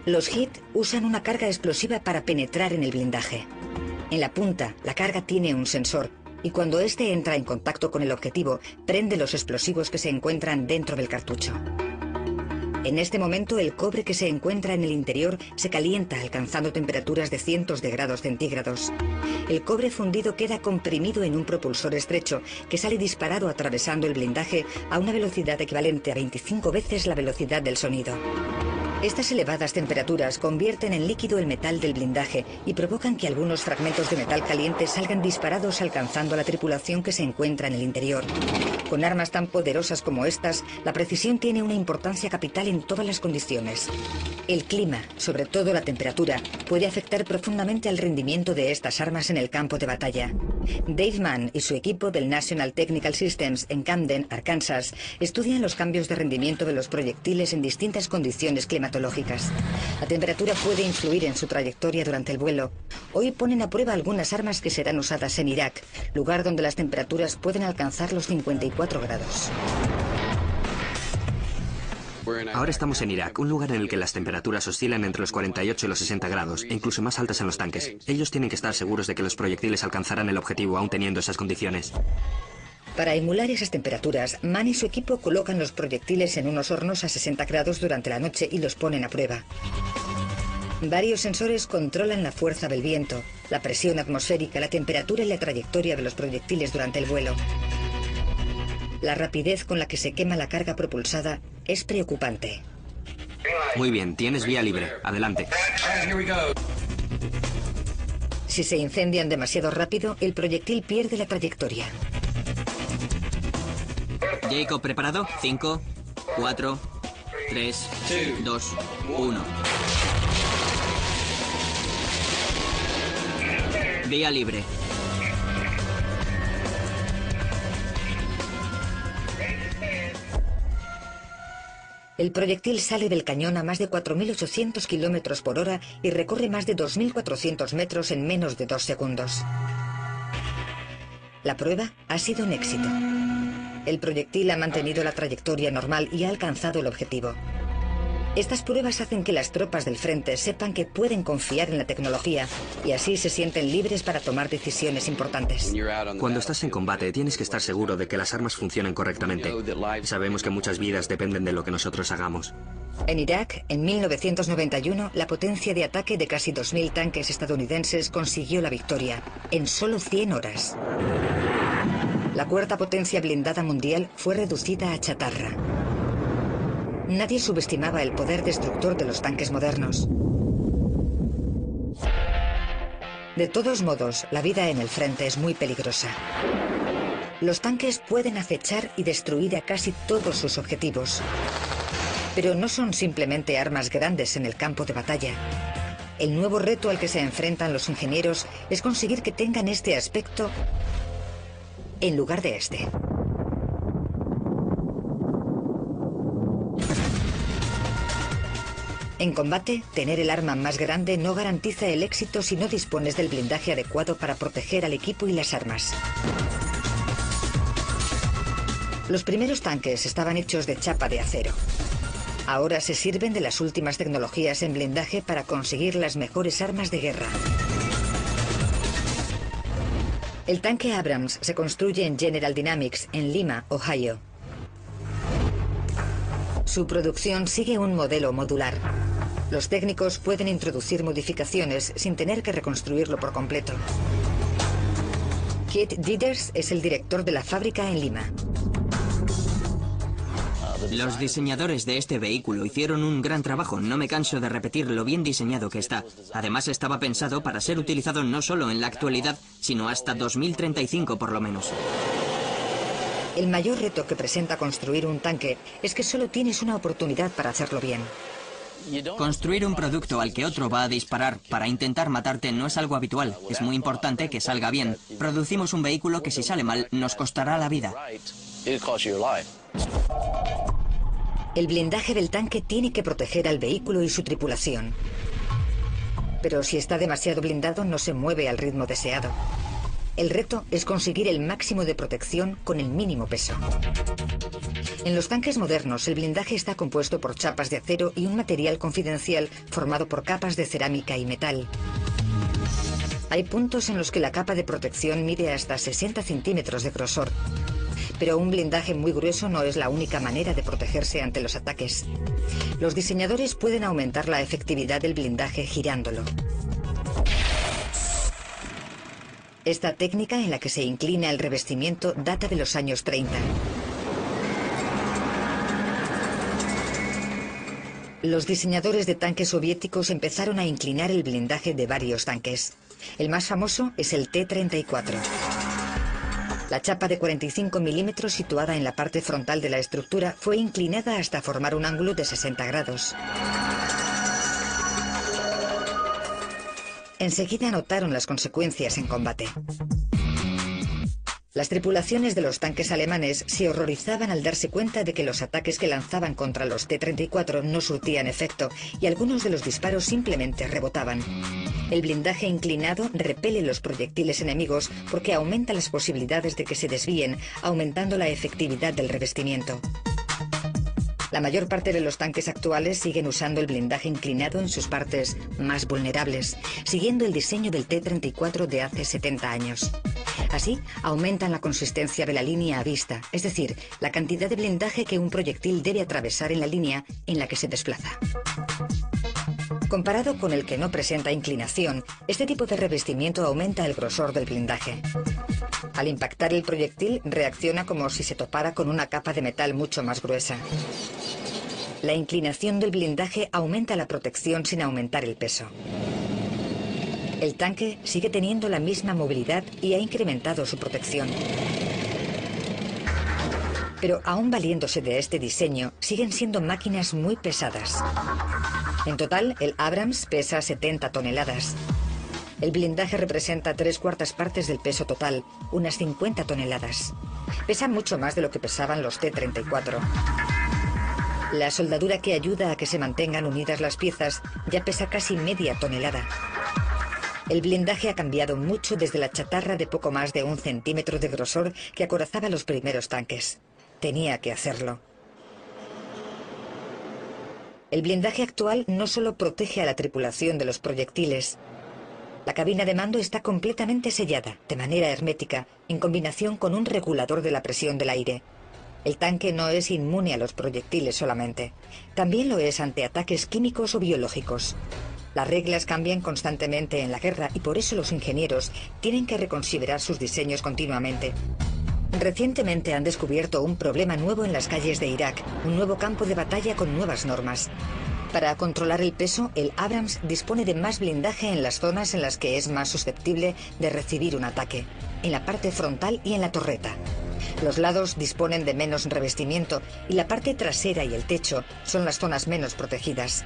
Los HIT usan una carga explosiva para penetrar en el blindaje. En la punta, la carga tiene un sensor, y cuando este entra en contacto con el objetivo, prende los explosivos que se encuentran dentro del cartucho. En este momento, el cobre que se encuentra en el interior se calienta, alcanzando temperaturas de cientos de grados centígrados. El cobre fundido queda comprimido en un propulsor estrecho que sale disparado atravesando el blindaje a una velocidad equivalente a 25 veces la velocidad del sonido. Estas elevadas temperaturas convierten en líquido el metal del blindaje y provocan que algunos fragmentos de metal caliente salgan disparados alcanzando a la tripulación que se encuentra en el interior. Con armas tan poderosas como estas, la precisión tiene una importancia capital en todas las condiciones. El clima, sobre todo la temperatura, puede afectar profundamente al rendimiento de estas armas en el campo de batalla. Dave Mann y su equipo del National Technical Systems en Camden, Arkansas, estudian los cambios de rendimiento de los proyectiles en distintas condiciones climatológicas. La temperatura puede influir en su trayectoria durante el vuelo. Hoy ponen a prueba algunas armas que serán usadas en Irak, lugar donde las temperaturas pueden alcanzar los 54 grados. Ahora estamos en Irak, un lugar en el que las temperaturas oscilan entre los 48 y los 60 grados, e incluso más altas en los tanques. Ellos tienen que estar seguros de que los proyectiles alcanzarán el objetivo aún teniendo esas condiciones. Para emular esas temperaturas, Mann y su equipo colocan los proyectiles en unos hornos a 60 grados durante la noche y los ponen a prueba. Varios sensores controlan la fuerza del viento, la presión atmosférica, la temperatura y la trayectoria de los proyectiles durante el vuelo. La rapidez con la que se quema la carga propulsada es preocupante. Muy bien, tienes vía libre. Adelante. Si se incendian demasiado rápido, el proyectil pierde la trayectoria. Jacob, ¿preparado? 5, 4, 3, 2, 1. Vía libre. El proyectil sale del cañón a más de 4.800 kilómetros por hora y recorre más de 2.400 metros en menos de 2 segundos. La prueba ha sido un éxito. El proyectil ha mantenido la trayectoria normal y ha alcanzado el objetivo. Estas pruebas hacen que las tropas del frente sepan que pueden confiar en la tecnología y así se sienten libres para tomar decisiones importantes. Cuando estás en combate, tienes que estar seguro de que las armas funcionan correctamente. Sabemos que muchas vidas dependen de lo que nosotros hagamos. En Irak, en 1991, la potencia de ataque de casi 2.000 tanques estadounidenses consiguió la victoria, en solo 100 horas. La cuarta potencia blindada mundial fue reducida a chatarra. Nadie subestimaba el poder destructor de los tanques modernos. De todos modos, la vida en el frente es muy peligrosa. Los tanques pueden acechar y destruir a casi todos sus objetivos. Pero no son simplemente armas grandes en el campo de batalla. El nuevo reto al que se enfrentan los ingenieros es conseguir que tengan este aspecto en lugar de este. En combate, tener el arma más grande no garantiza el éxito si no dispones del blindaje adecuado para proteger al equipo y las armas. Los primeros tanques estaban hechos de chapa de acero. Ahora se sirven de las últimas tecnologías en blindaje para conseguir las mejores armas de guerra. El tanque Abrams se construye en General Dynamics, en Lima, Ohio. Su producción sigue un modelo modular. Los técnicos pueden introducir modificaciones sin tener que reconstruirlo por completo. Keith Dieders es el director de la fábrica en Lima. Los diseñadores de este vehículo hicieron un gran trabajo, no me canso de repetir lo bien diseñado que está. Además estaba pensado para ser utilizado no solo en la actualidad, sino hasta 2035 por lo menos. El mayor reto que presenta construir un tanque es que solo tienes una oportunidad para hacerlo bien. Construir un producto al que otro va a disparar para intentar matarte no es algo habitual. Es muy importante que salga bien. Producimos un vehículo que si sale mal nos costará la vida. El blindaje del tanque tiene que proteger al vehículo y su tripulación. Pero si está demasiado blindado no se mueve al ritmo deseado. El reto es conseguir el máximo de protección con el mínimo peso. En los tanques modernos, el blindaje está compuesto por chapas de acero y un material confidencial formado por capas de cerámica y metal. Hay puntos en los que la capa de protección mide hasta 60 centímetros de grosor. Pero un blindaje muy grueso no es la única manera de protegerse ante los ataques. Los diseñadores pueden aumentar la efectividad del blindaje girándolo. Esta técnica en la que se inclina el revestimiento data de los años 30. Los diseñadores de tanques soviéticos empezaron a inclinar el blindaje de varios tanques. El más famoso es el T-34. La chapa de 45 milímetros situada en la parte frontal de la estructura fue inclinada hasta formar un ángulo de 60 grados. Enseguida notaron las consecuencias en combate. Las tripulaciones de los tanques alemanes se horrorizaban al darse cuenta de que los ataques que lanzaban contra los T-34 no surtían efecto y algunos de los disparos simplemente rebotaban. El blindaje inclinado repele los proyectiles enemigos porque aumenta las posibilidades de que se desvíen, aumentando la efectividad del revestimiento. La mayor parte de los tanques actuales siguen usando el blindaje inclinado en sus partes más vulnerables, siguiendo el diseño del T-34 de hace 70 años. Así, aumentan la consistencia de la línea a vista, es decir, la cantidad de blindaje que un proyectil debe atravesar en la línea en la que se desplaza. Comparado con el que no presenta inclinación, este tipo de revestimiento aumenta el grosor del blindaje. Al impactar el proyectil, reacciona como si se topara con una capa de metal mucho más gruesa. La inclinación del blindaje aumenta la protección sin aumentar el peso. El tanque sigue teniendo la misma movilidad y ha incrementado su protección. Pero aún valiéndose de este diseño, siguen siendo máquinas muy pesadas. En total, el Abrams pesa 70 toneladas. El blindaje representa 3/4 partes del peso total, unas 50 toneladas. Pesa mucho más de lo que pesaban los T-34. La soldadura que ayuda a que se mantengan unidas las piezas ya pesa casi media tonelada. El blindaje ha cambiado mucho desde la chatarra de poco más de 1 centímetro de grosor que acorazaba los primeros tanques. Tenía que hacerlo. El blindaje actual no solo protege a la tripulación de los proyectiles. La cabina de mando está completamente sellada, de manera hermética, en combinación con un regulador de la presión del aire. El tanque no es inmune a los proyectiles solamente. También lo es ante ataques químicos o biológicos. Las reglas cambian constantemente en la guerra y por eso los ingenieros tienen que reconsiderar sus diseños continuamente. Recientemente han descubierto un problema nuevo en las calles de Irak, un nuevo campo de batalla con nuevas normas. Para controlar el peso, el Abrams dispone de más blindaje en las zonas en las que es más susceptible de recibir un ataque, en la parte frontal y en la torreta. Los lados disponen de menos revestimiento y la parte trasera y el techo son las zonas menos protegidas.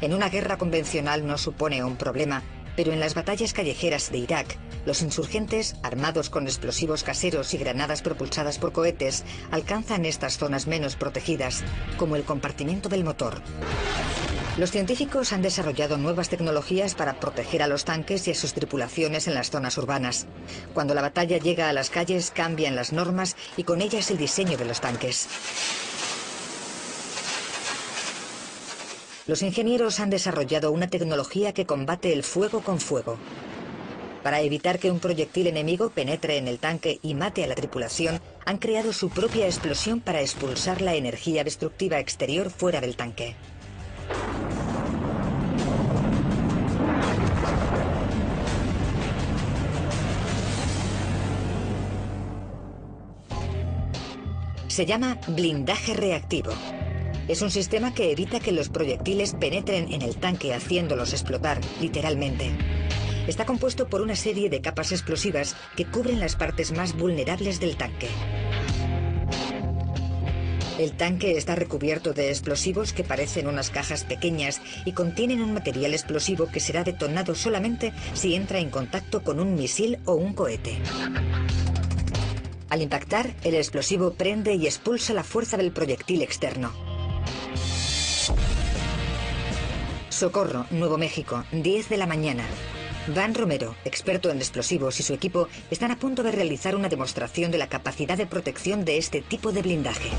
En una guerra convencional no supone un problema, pero en las batallas callejeras de Irak, los insurgentes, armados con explosivos caseros y granadas propulsadas por cohetes, alcanzan estas zonas menos protegidas, como el compartimento del motor. Los científicos han desarrollado nuevas tecnologías para proteger a los tanques y a sus tripulaciones en las zonas urbanas. Cuando la batalla llega a las calles, cambian las normas y con ellas el diseño de los tanques. Los ingenieros han desarrollado una tecnología que combate el fuego con fuego. Para evitar que un proyectil enemigo penetre en el tanque y mate a la tripulación, han creado su propia explosión para expulsar la energía destructiva exterior fuera del tanque. Se llama blindaje reactivo. Es un sistema que evita que los proyectiles penetren en el tanque haciéndolos explotar, literalmente. Está compuesto por una serie de capas explosivas que cubren las partes más vulnerables del tanque. El tanque está recubierto de explosivos que parecen unas cajas pequeñas y contienen un material explosivo que será detonado solamente si entra en contacto con un misil o un cohete. Al impactar, el explosivo prende y expulsa la fuerza del proyectil externo. Socorro, Nuevo México, 10 de la mañana. Van Romero, experto en explosivos, y su equipo están a punto de realizar una demostración de la capacidad de protección de este tipo de blindaje.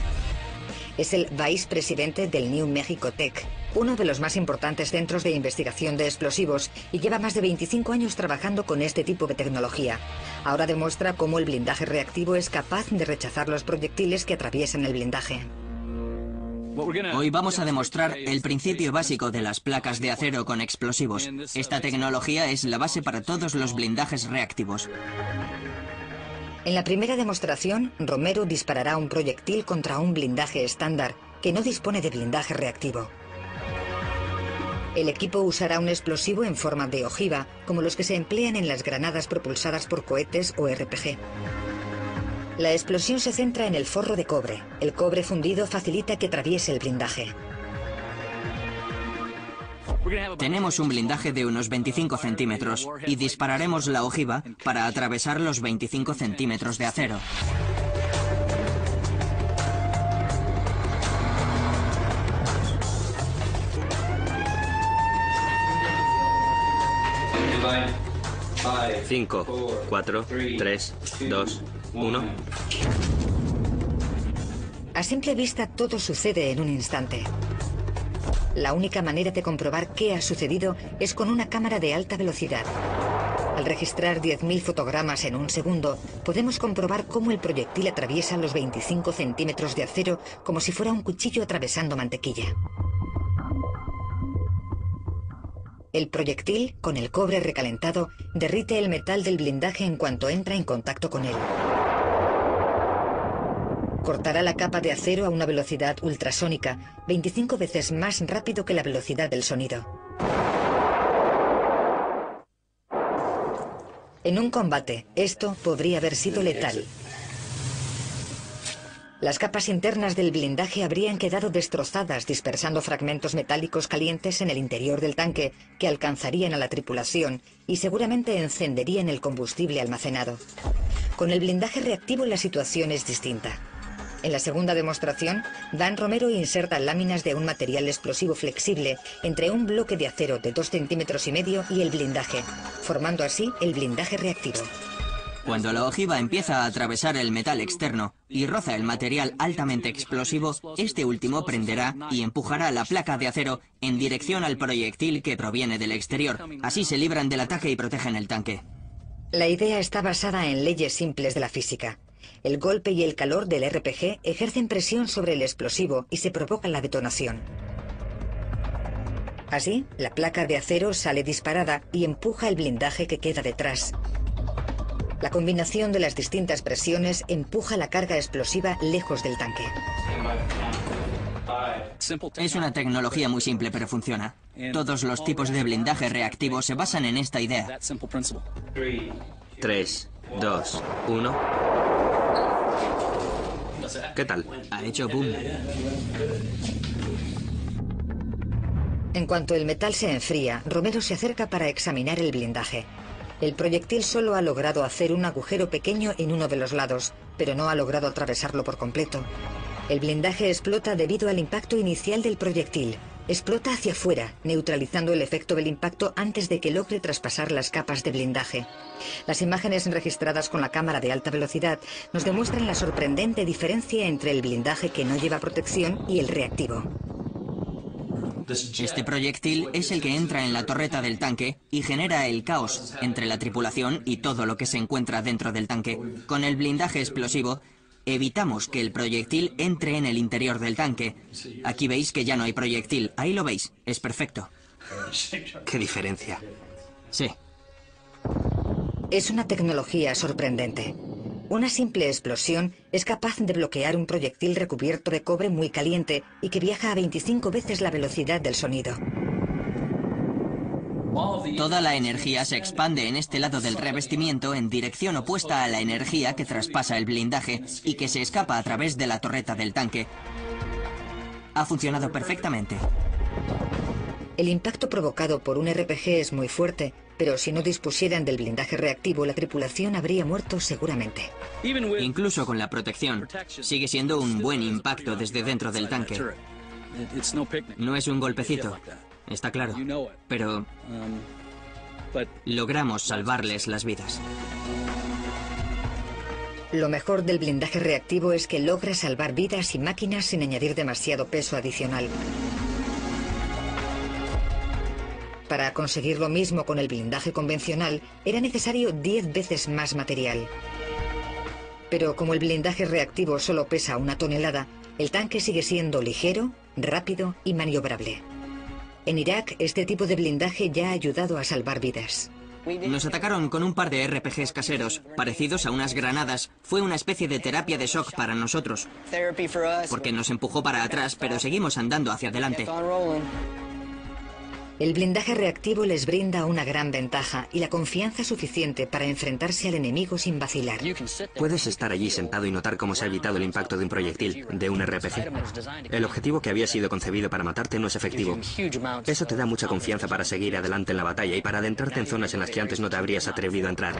Es el vicepresidente del New Mexico Tech, uno de los más importantes centros de investigación de explosivos, y lleva más de 25 años trabajando con este tipo de tecnología. Ahora demuestra cómo el blindaje reactivo es capaz de rechazar los proyectiles que atraviesan el blindaje. Hoy vamos a demostrar el principio básico de las placas de acero con explosivos. Esta tecnología es la base para todos los blindajes reactivos. En la primera demostración, Romero disparará un proyectil contra un blindaje estándar que no dispone de blindaje reactivo. El equipo usará un explosivo en forma de ojiva, como los que se emplean en las granadas propulsadas por cohetes o RPG. La explosión se centra en el forro de cobre. El cobre fundido facilita que atraviese el blindaje. Tenemos un blindaje de unos 25 centímetros y dispararemos la ojiva para atravesar los 25 centímetros de acero. Cinco, 4, 3, 2, 1. A simple vista todo sucede en un instante. La única manera de comprobar qué ha sucedido es con una cámara de alta velocidad. Al registrar 10.000 fotogramas en un segundo, podemos comprobar cómo el proyectil atraviesa los 25 centímetros de acero como si fuera un cuchillo atravesando mantequilla. El proyectil, con el cobre recalentado, derrite el metal del blindaje en cuanto entra en contacto con él. Cortará la capa de acero a una velocidad ultrasónica, 25 veces más rápido que la velocidad del sonido. En un combate, esto podría haber sido letal. Las capas internas del blindaje habrían quedado destrozadas, dispersando fragmentos metálicos calientes en el interior del tanque que alcanzarían a la tripulación y seguramente encenderían el combustible almacenado. Con el blindaje reactivo la situación es distinta. En la segunda demostración, Dan Romero inserta láminas de un material explosivo flexible entre un bloque de acero de 2,5 centímetros y el blindaje, formando así el blindaje reactivo. Cuando la ojiva empieza a atravesar el metal externo y roza el material altamente explosivo, este último prenderá y empujará la placa de acero en dirección al proyectil que proviene del exterior. Así se libran del ataque y protegen el tanque. La idea está basada en leyes simples de la física. El golpe y el calor del RPG ejercen presión sobre el explosivo y se provoca la detonación. Así, la placa de acero sale disparada y empuja el blindaje que queda detrás. La combinación de las distintas presiones empuja la carga explosiva lejos del tanque. Es una tecnología muy simple, pero funciona. Todos los tipos de blindaje reactivo se basan en esta idea. 3, 2, 1. ¿Qué tal? Ha hecho boom. En cuanto el metal se enfría, Romero se acerca para examinar el blindaje. El proyectil solo ha logrado hacer un agujero pequeño en uno de los lados, pero no ha logrado atravesarlo por completo. El blindaje explota debido al impacto inicial del proyectil. Explota hacia afuera, neutralizando el efecto del impacto antes de que logre traspasar las capas de blindaje. Las imágenes registradas con la cámara de alta velocidad nos demuestran la sorprendente diferencia entre el blindaje que no lleva protección y el reactivo. Este proyectil es el que entra en la torreta del tanque y genera el caos entre la tripulación y todo lo que se encuentra dentro del tanque. Con el blindaje explosivo, evitamos que el proyectil entre en el interior del tanque. Aquí veis que ya no hay proyectil. Ahí lo veis. Es perfecto. ¿Qué diferencia? Sí. Es una tecnología sorprendente. Una simple explosión es capaz de bloquear un proyectil recubierto de cobre muy caliente y que viaja a 25 veces la velocidad del sonido. Toda la energía se expande en este lado del revestimiento en dirección opuesta a la energía que traspasa el blindaje y que se escapa a través de la torreta del tanque. Ha funcionado perfectamente. El impacto provocado por un RPG es muy fuerte, pero si no dispusieran del blindaje reactivo, la tripulación habría muerto seguramente. Incluso con la protección, sigue siendo un buen impacto desde dentro del tanque. No es un golpecito, está claro, pero logramos salvarles las vidas. Lo mejor del blindaje reactivo es que logra salvar vidas y máquinas sin añadir demasiado peso adicional. Para conseguir lo mismo con el blindaje convencional, era necesario 10 veces más material. Pero como el blindaje reactivo solo pesa 1 tonelada, el tanque sigue siendo ligero, rápido y maniobrable. En Irak, este tipo de blindaje ya ha ayudado a salvar vidas. Nos atacaron con un par de RPGs caseros, parecidos a unas granadas. Fue una especie de terapia de shock para nosotros, porque nos empujó para atrás, pero seguimos andando hacia adelante. El blindaje reactivo les brinda una gran ventaja y la confianza suficiente para enfrentarse al enemigo sin vacilar. Puedes estar allí sentado y notar cómo se ha evitado el impacto de un proyectil, de un RPG. El objetivo que había sido concebido para matarte no es efectivo. Eso te da mucha confianza para seguir adelante en la batalla y para adentrarte en zonas en las que antes no te habrías atrevido a entrar.